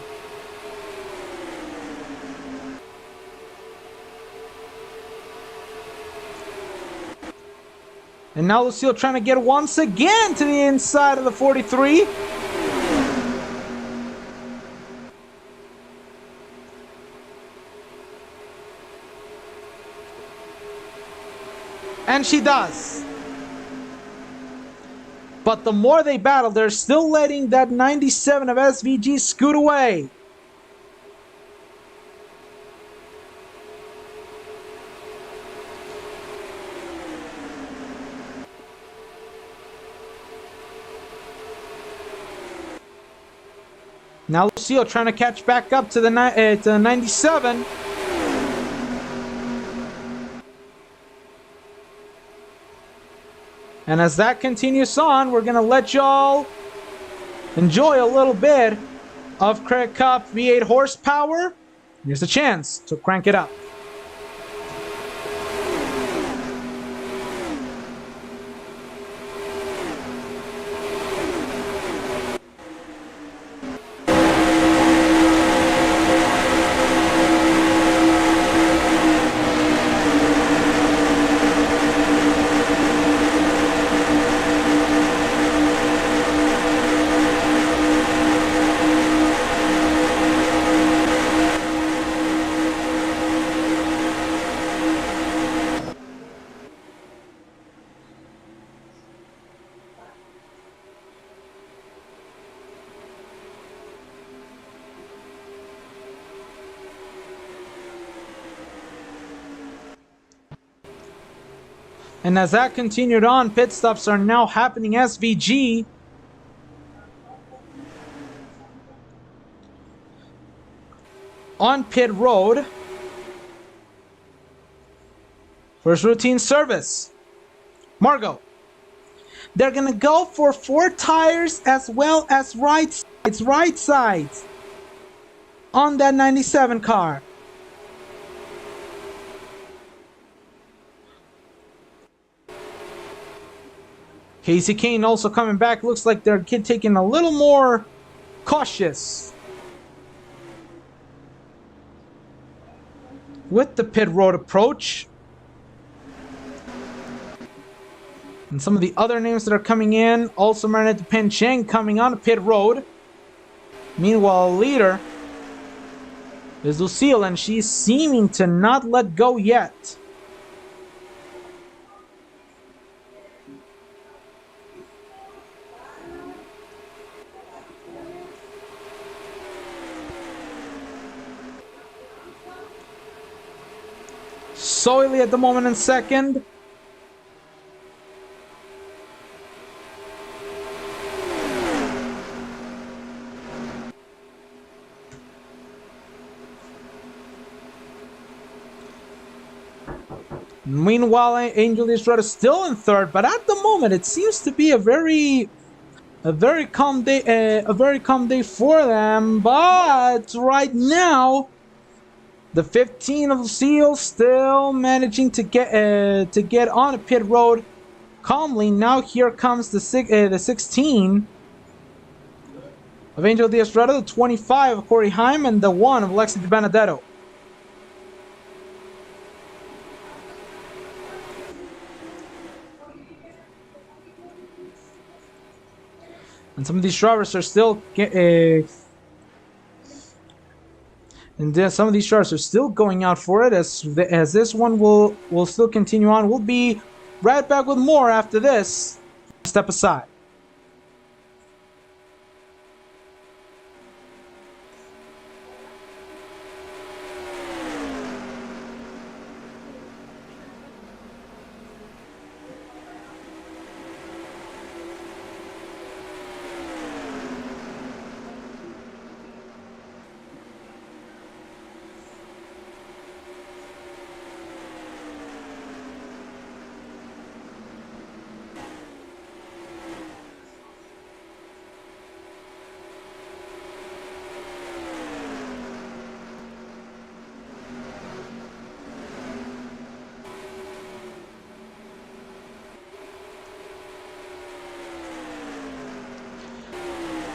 And now Lucille trying to get once again to the inside of the 43. And she does. But the more they battle, they're still letting that 97 of SVG scoot away. Now Lucille trying to catch back up to the 97. And as that continues on, we're going to let y'all enjoy a little bit of Cricket Cup V8 horsepower. Here's a chance to crank it up. And as that continued on, pit stops are now happening. SVG on pit road for his routine service. Margot, they're gonna go for 4 tires as well as right sides on that 97 car. Casey Kane also coming back. Looks like they're taking a little more cautious with the pit road approach. And some of the other names that are coming in, also Marinette Pen Cheng coming on the pit road. Meanwhile, leader is Lucille, and she's seeming to not let go yet. Soily at the moment in second. Meanwhile, Angel Estrada still in third, but at the moment it seems to be a very calm day for them. But right now, the 15 of Lucille still managing to get on a pit road calmly. Now here comes the 16 of Angel de Estrada, the 25 of Corey Heim, and the 1 of Lexi Di Benedetto. And some of these drivers are still some of these drivers are still going out for it, as this one will still continue on. We'll be right back with more after this. Step aside.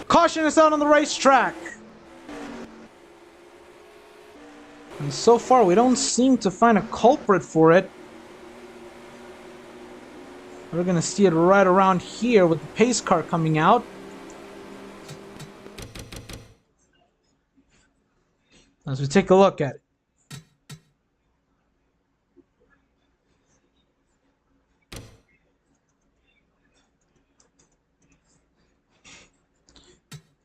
Caution is out on the racetrack. And so far, we don't seem to find a culprit for it. We're going to see it right around here with the pace car coming out. As we take a look at it.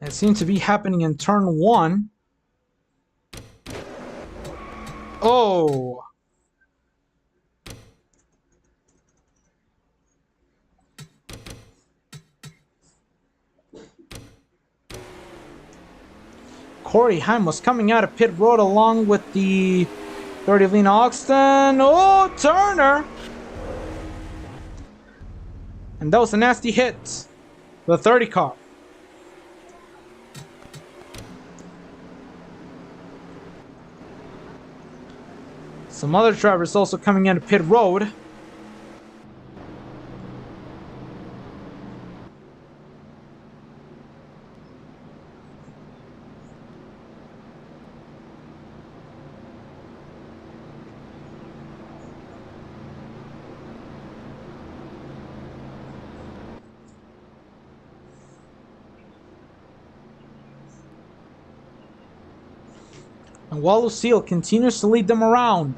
It seems to be happening in turn 1. Oh! Corey Heim was coming out of pit road along with the 30 of Lena Oxton. Oh, Turner! And that was a nasty hit. The 30 car. Some other drivers also coming into pit road. And while Lucille continues to lead them around.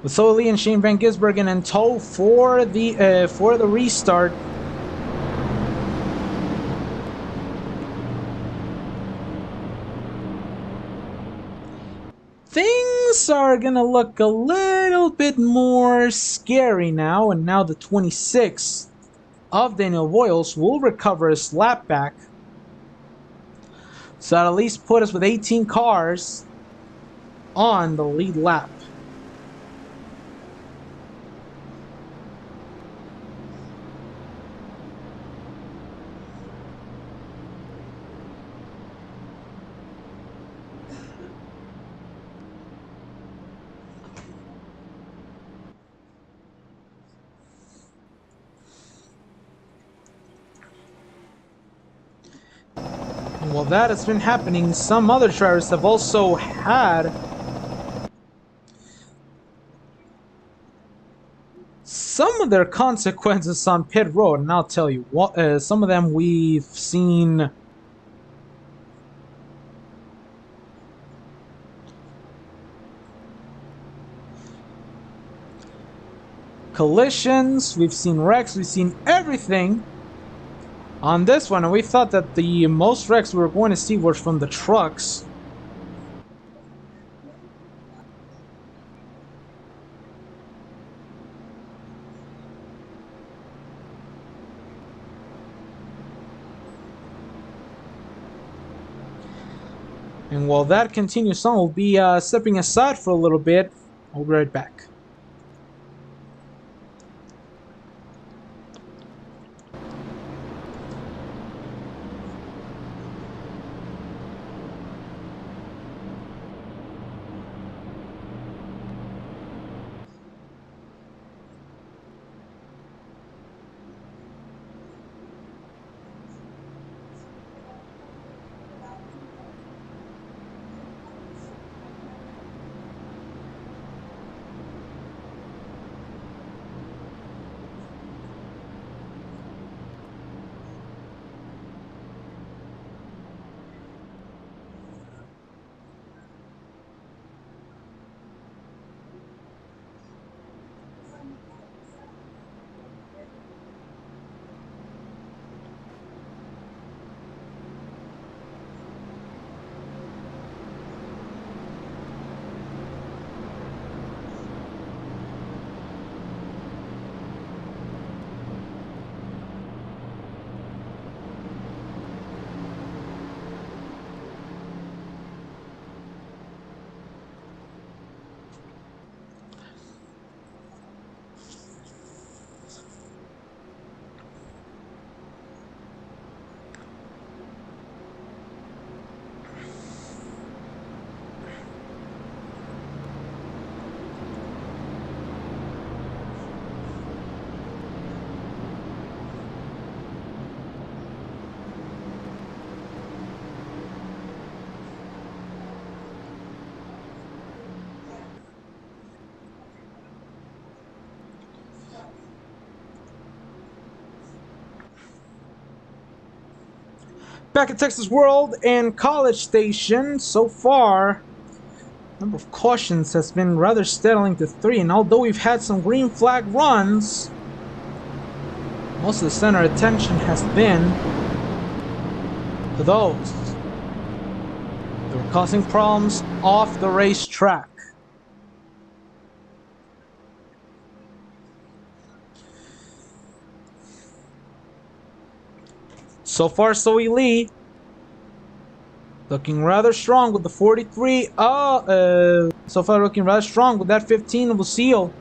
With Zoe Lee and Shane Van Gisbergen in tow for the restart. Things are gonna look a little bit more scary now, and now the 26 of Daniel Voyles will recover his lap back. So that at least put us with 18 cars on the lead lap. And while that has been happening, some other drivers have also had some of their consequences on pit road. And I'll tell you what, some of them we've seen collisions, we've seen wrecks, we've seen everything on this one, and we thought that the most wrecks we were going to see were from the trucks. And while that continues on, we'll be stepping aside for a little bit. I'll be right back. Back at Texas World and College Station, so far, the number of cautions has been rather steadily to 3, and although we've had some green flag runs, most of the center of attention has been to those that were causing problems off the racetrack. So far, Zoe Lee looking rather strong with the 43. So far, looking rather strong with that 15 of Lucille.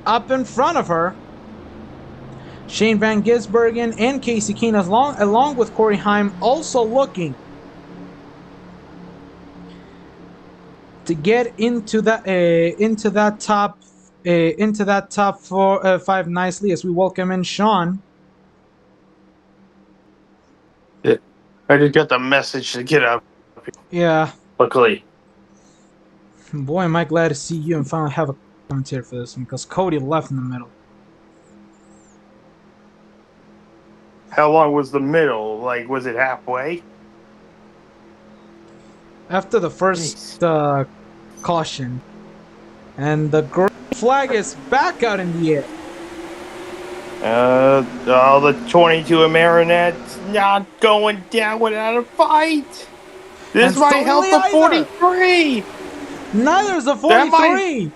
up in front of her. Shane Van Gisbergen and Casey Kane along with Corey Heim also looking to get into that top five nicely as we welcome in Sean. I just got the message to get up Yeah. quickly. Boy, am I glad to see you and finally have a commentator for this one because Cody left in the middle. How long was the middle? Like, was it halfway? After the first caution. And the green flag is back out in the air. The 22 of Marinette's not going down without a fight. This And might so help will the either. 43. Neither is the 43.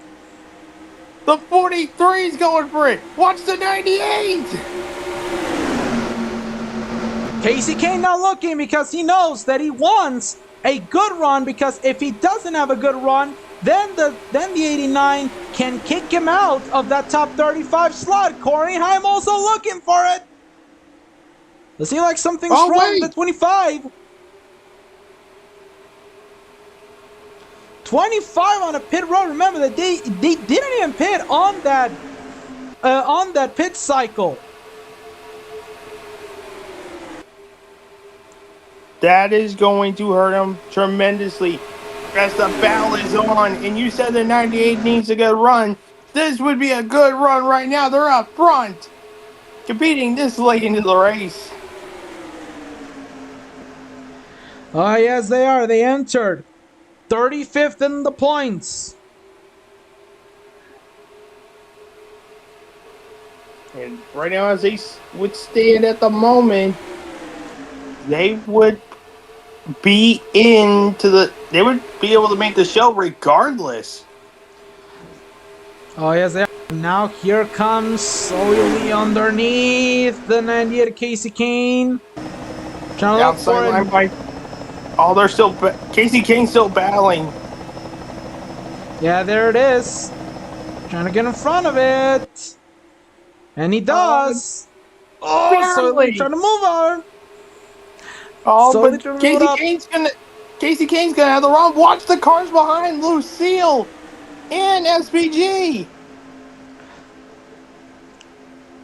The 43 is going for it. Watch the 98. Casey Kane not looking because he knows that he wants a good run, because if he doesn't have a good run, then the 89 can kick him out of that top 35 slot. Corey Heim also looking for it. Does he like something strong at 25? 25 on a pit road. Remember that they didn't even pit on that pit cycle. That is going to hurt him tremendously as the battle is on. And you said the 98 needs a good run. This would be a good run right now. They're up front, competing this late into the race. Oh, yes, they are. They entered 35th in the points. And right now, as they would stand at the moment, they would be they would be able to make the show regardless. Oh, yes, they are. Now here comes slowly underneath the 98 Casey Kane. Trying to look for it. Oh, they're still Casey Kane's still battling. Yeah, there it is. Trying to get in front of it. And he does. So they're trying to move on. Oh, so but Casey Kane's gonna have the run. Watch the cars behind Lucille and SPG.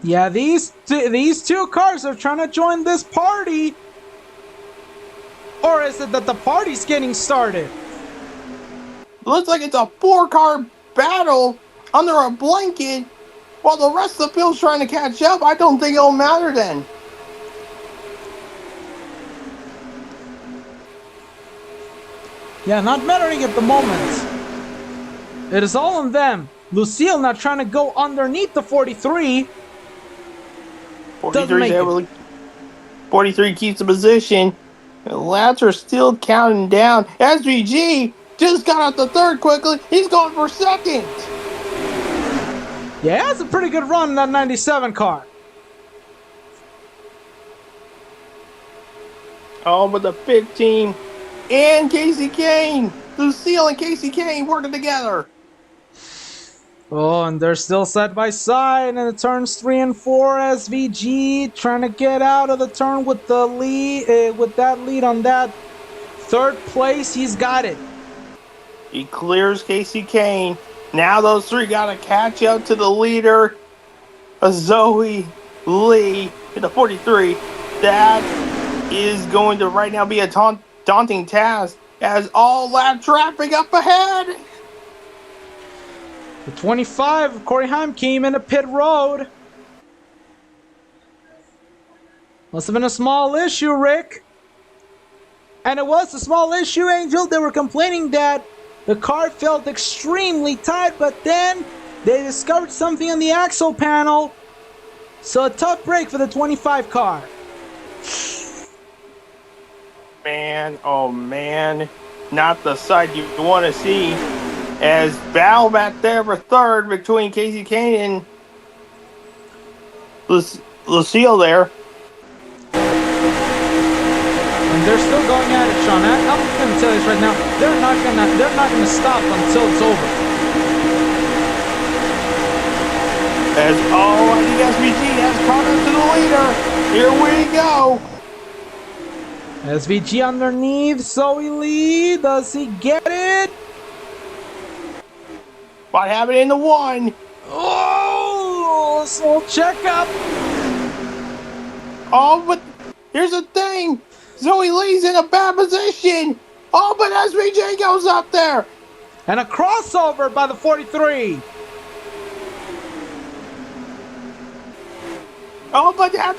Yeah, these two cars are trying to join this party. Or is it that the party's getting started? Looks like it's a 4-car battle under a blanket while the rest of the field's trying to catch up. I don't think it'll matter then. Yeah, not mattering at the moment. It is all on them. Lucille not trying to go underneath the 43. 43 keeps the position. The laps are still counting down. SVG just got out the third quickly. He's going for second. Yeah, that's a pretty good run in that 97 car. Oh, but the 15 and Casey Kane. Lucille and Casey Kane working together. Oh, and they're still side by side in the turns 3 and 4. SVG trying to get out of the turn with the lead, with that lead on that third place. He's got it. He clears Casey Kane. Now those three got to catch up to the leader, Zoe Lee, in the 43. That is going to right now be a daunting task as all lap traffic up ahead. The 25, Corey Heim came into pit road. Must have been a small issue, Rick. And it was a small issue, Angel. They were complaining that the car felt extremely tight, but then they discovered something on the axle panel. So a tough break for the 25 car. Man, oh man. Not the sight you want to see. As battle back there for third between Casey Kane and Lucille there. And they're still going at it, Sean. I'm going to tell you this right now. They're not gonna stop until it's over. I think SVG has caught up to the leader. Here we go. SVG underneath. Zoe Lee. Does he get it? What happened in the one? Oh, slow checkup. Oh, but here's the thing. Zoe Lee's in a bad position. Oh, but SVG goes up there. And a crossover by the 43. Oh, but had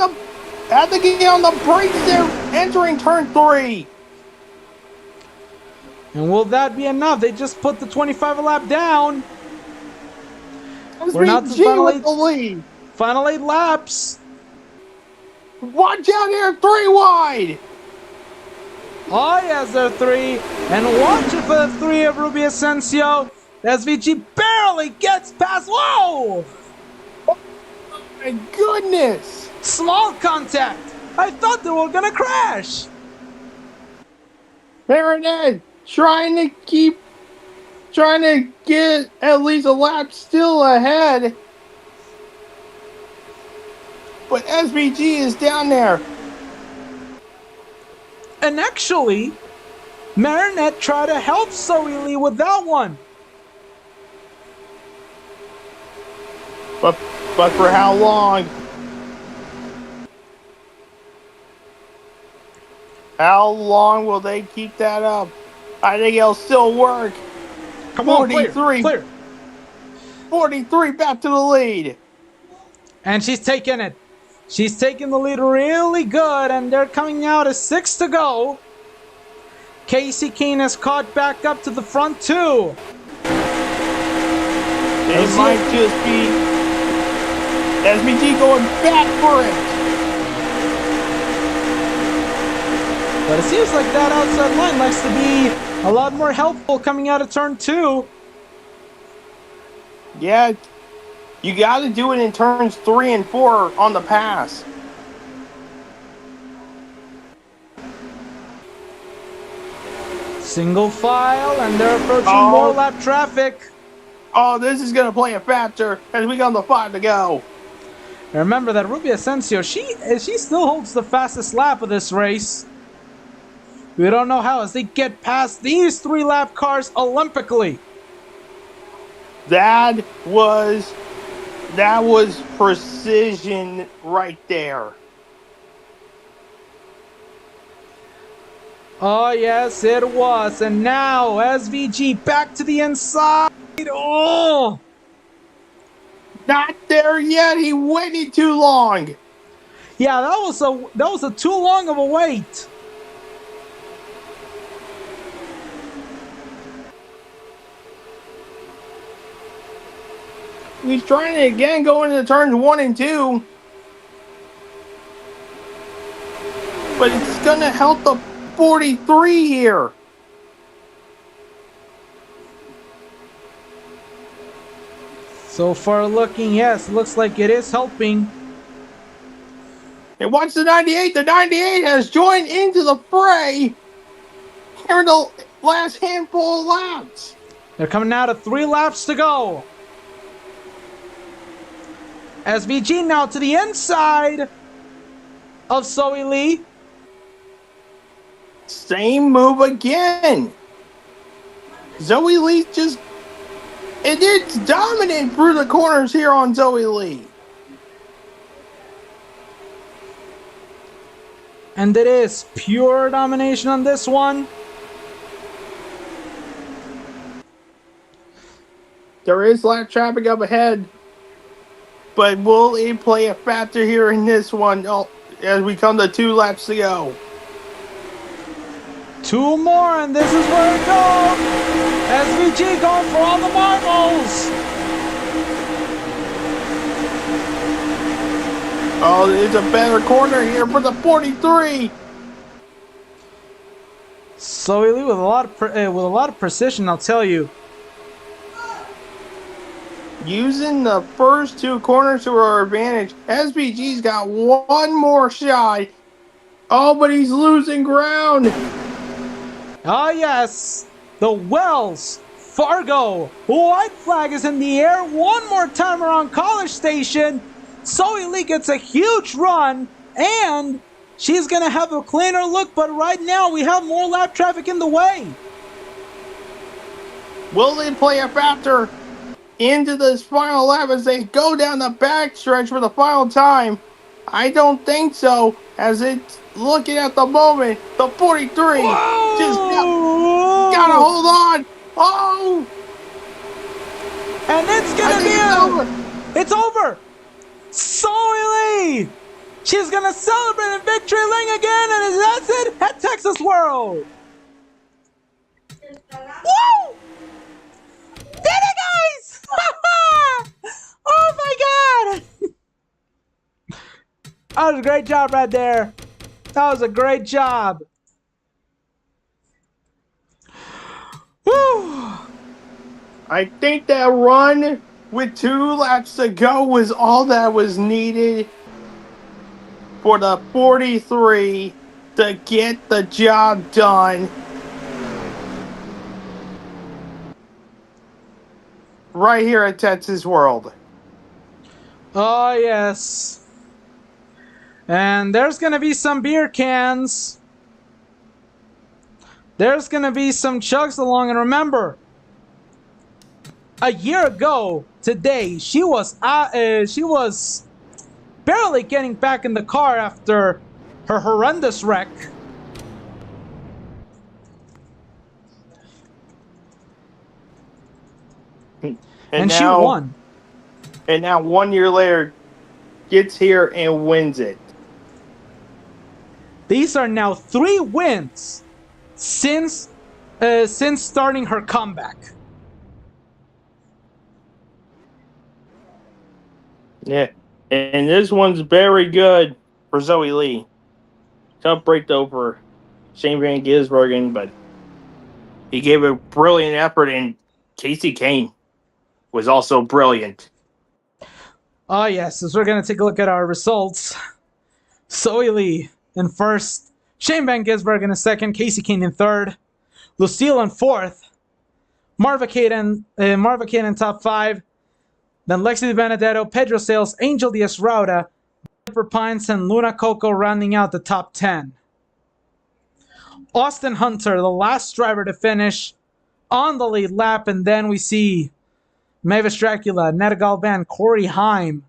to get on the brakes there, entering turn 3. And will that be enough? They just put the 25 a lap down. We're not to with the lead. Final 8 laps. Watch out here, 3 wide. Oh, yes, they're 3. And watch it for the 3 of Ruby Asensio. SVG barely gets past. Whoa! My goodness! Small contact. I thought they were going to crash. There it is. Trying to get at least a lap still ahead. But SVG is down there. And actually, Marinette tried to help Zoe Lee with that one. But for how long? How long will they keep that up? I think it'll still work. Come on, 43. clear. 43 back to the lead. And she's taking it. She's taking the lead really good, and they're coming out as 6 to go. Casey Kane has caught back up to the front too. It might just be SVG going back for it. But it seems like that outside line likes to be a lot more helpful coming out of turn 2. Yeah, you got to do it in turns 3 and 4 on the pass. Single file, and they're approaching more lap traffic. Oh, this is going to play a factor as we got on the 5 to go. And remember that Ruby Asensio, she still holds the fastest lap of this race. We don't know how as they get past these 3 lap cars Olympically. That was precision right there. Oh, yes, it was. And now SVG back to the inside. Oh! Not there yet. He waited too long. Yeah, that was a too long of a wait. He's trying to again go into turns 1 and 2. But it's going to help the 43 here. So far looking, yes, looks like it is helping. And watch the 98. The 98 has joined into the fray here in the last handful of laps. They're coming out of 3 laps to go. SVG now to the inside of Zoe Lee. Same move again. Zoe Lee it's dominant through the corners here on Zoe Lee. And it is pure domination on this one. There is lap traffic up ahead. But will it play a factor here in this one as we come to 2 laps to go? 2 more, and this is where it goes. SVG going for all the marbles. Oh, it's a better corner here for the 43. Zoe Lee with a lot of precision, I'll tell you. Using the first 2 corners to our advantage. SVG's got 1 more shot. Oh, but he's losing ground. Ah, yes. The Wells Fargo. White flag is in the air. One more time around College Station. Zoe Lee gets a huge run, and she's going to have a cleaner look, but right now we have more lap traffic in the way. Will they play a factor into this final lap as they go down the backstretch for the final time? I don't think so, as it's looking at the moment. The 43 just gotta hold on. Oh! And it's gonna be It's over. Zoe Lee, she's gonna celebrate in victory lane again, and that's it at Texas World. Woo! Did it, guys! Oh my God! That was a great job right there. That was a great job. Woo! I think that run with 2 laps to go was all that was needed for the 43 to get the job done. Right here at Texas World. Oh, yes. And there's going to be some beer cans. There's going to be some chugs along. And remember, a year ago today, she was barely getting back in the car after her horrendous wreck. And she won. And now 1 year later, gets here and wins it. These are now 3 wins since starting her comeback. Yeah, and this one's very good for Zoe Lee. Tough break though for Shane Van Gisbergen, but he gave a brilliant effort, and Casey Kane was also brilliant. Oh yes, as we're going to take a look at our results. Zoe Lee in first, Shane Van Gisbergen in second, Casey Kane in third, Lucille in fourth, Marva Kate in top 5, then Lexi Di Benedetto, Pedro Sales, Angel Diaz Rauda, Jennifer Pines, and Luna Coco rounding out the top 10. Austin Hunter, the last driver to finish on the lead lap, and then we see Mavis Dracula, Netta Galvan, Corey Heim,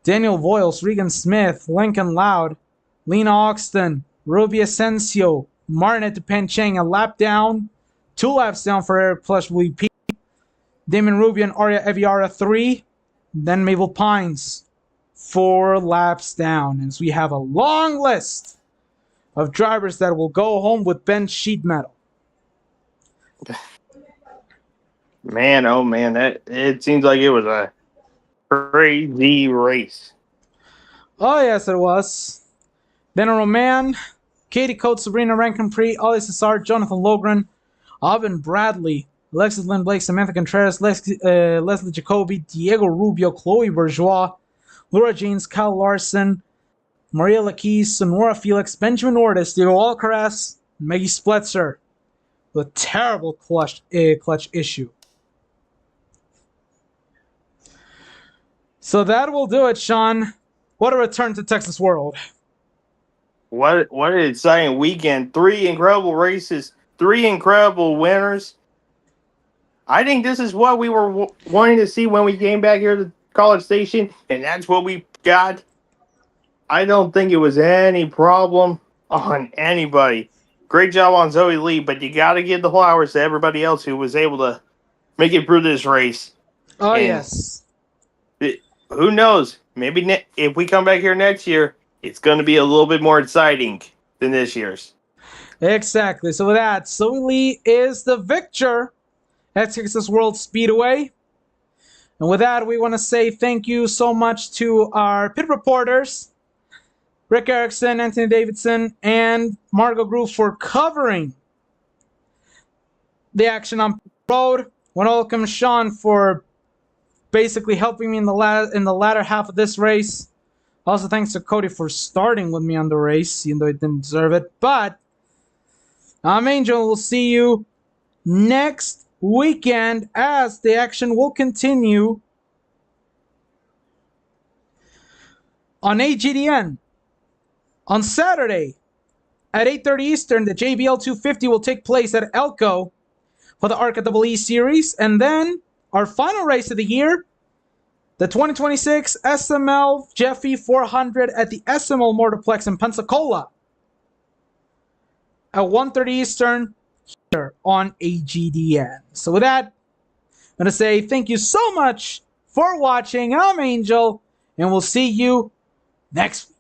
Daniel Voiles, Regan Smith, Lincoln Loud, Lena Oxton, Ruby Asensio, Martin Pencheng, a lap down, 2 laps down for Eric Plush VP, Damon Rubio and Aria Eviara 3, then Mabel Pines 4 laps down, as we have a long list of drivers that will go home with bench sheet metal. Man, oh man, it seems like it was a crazy race. Oh yes, it was. Then a Roman, Katie Coates, Sabrina Raincomprix, Ollie Cesar, Jonathan Logren, Alvin Bradley, Alexis Lynn Blake, Samantha Contreras, Leslie Jacoby, Diego Rubio, Chloe Bourgeois, Laura Jeans, Kyle Larson, Maria Laquise, Sonora Felix, Benjamin Ortiz, Diego Alcaraz, Maggie Spletzer, with a terrible clutch issue. So that will do it, Sean. What a return to Texas World. What an exciting weekend. 3 incredible races, 3 incredible winners. I think this is what we were wanting to see when we came back here to College Station, and that's what we got. I don't think it was any problem on anybody. Great job on Zoe Lee, but you got to give the flowers to everybody else who was able to make it through this race. Oh, and yes. Who knows? Maybe if we come back here next year, it's going to be a little bit more exciting than this year's. Exactly. So with that, Zoe Lee is the victor at Texas World Speedway. And with that, we want to say thank you so much to our pit reporters, Rick Erickson, Anthony Davidson, and Margot Groove for covering the action on pit road. I want to welcome Sean for basically helping me in the latter half of this race. Also, thanks to Cody for starting with me on the race, even though he didn't deserve it. But I'm Angel. We'll see you next weekend, as the action will continue on AGDN. On Saturday at 8:30 Eastern, the JBL 250 will take place at Elko for the ARCA EE Series. And then our final race of the year, the 2026 SML Jeffy 400 at the SML Motorplex in Pensacola at 1:30 Eastern here on AGDN. So with that, I'm going to say thank you so much for watching. I'm Angel, and we'll see you next week.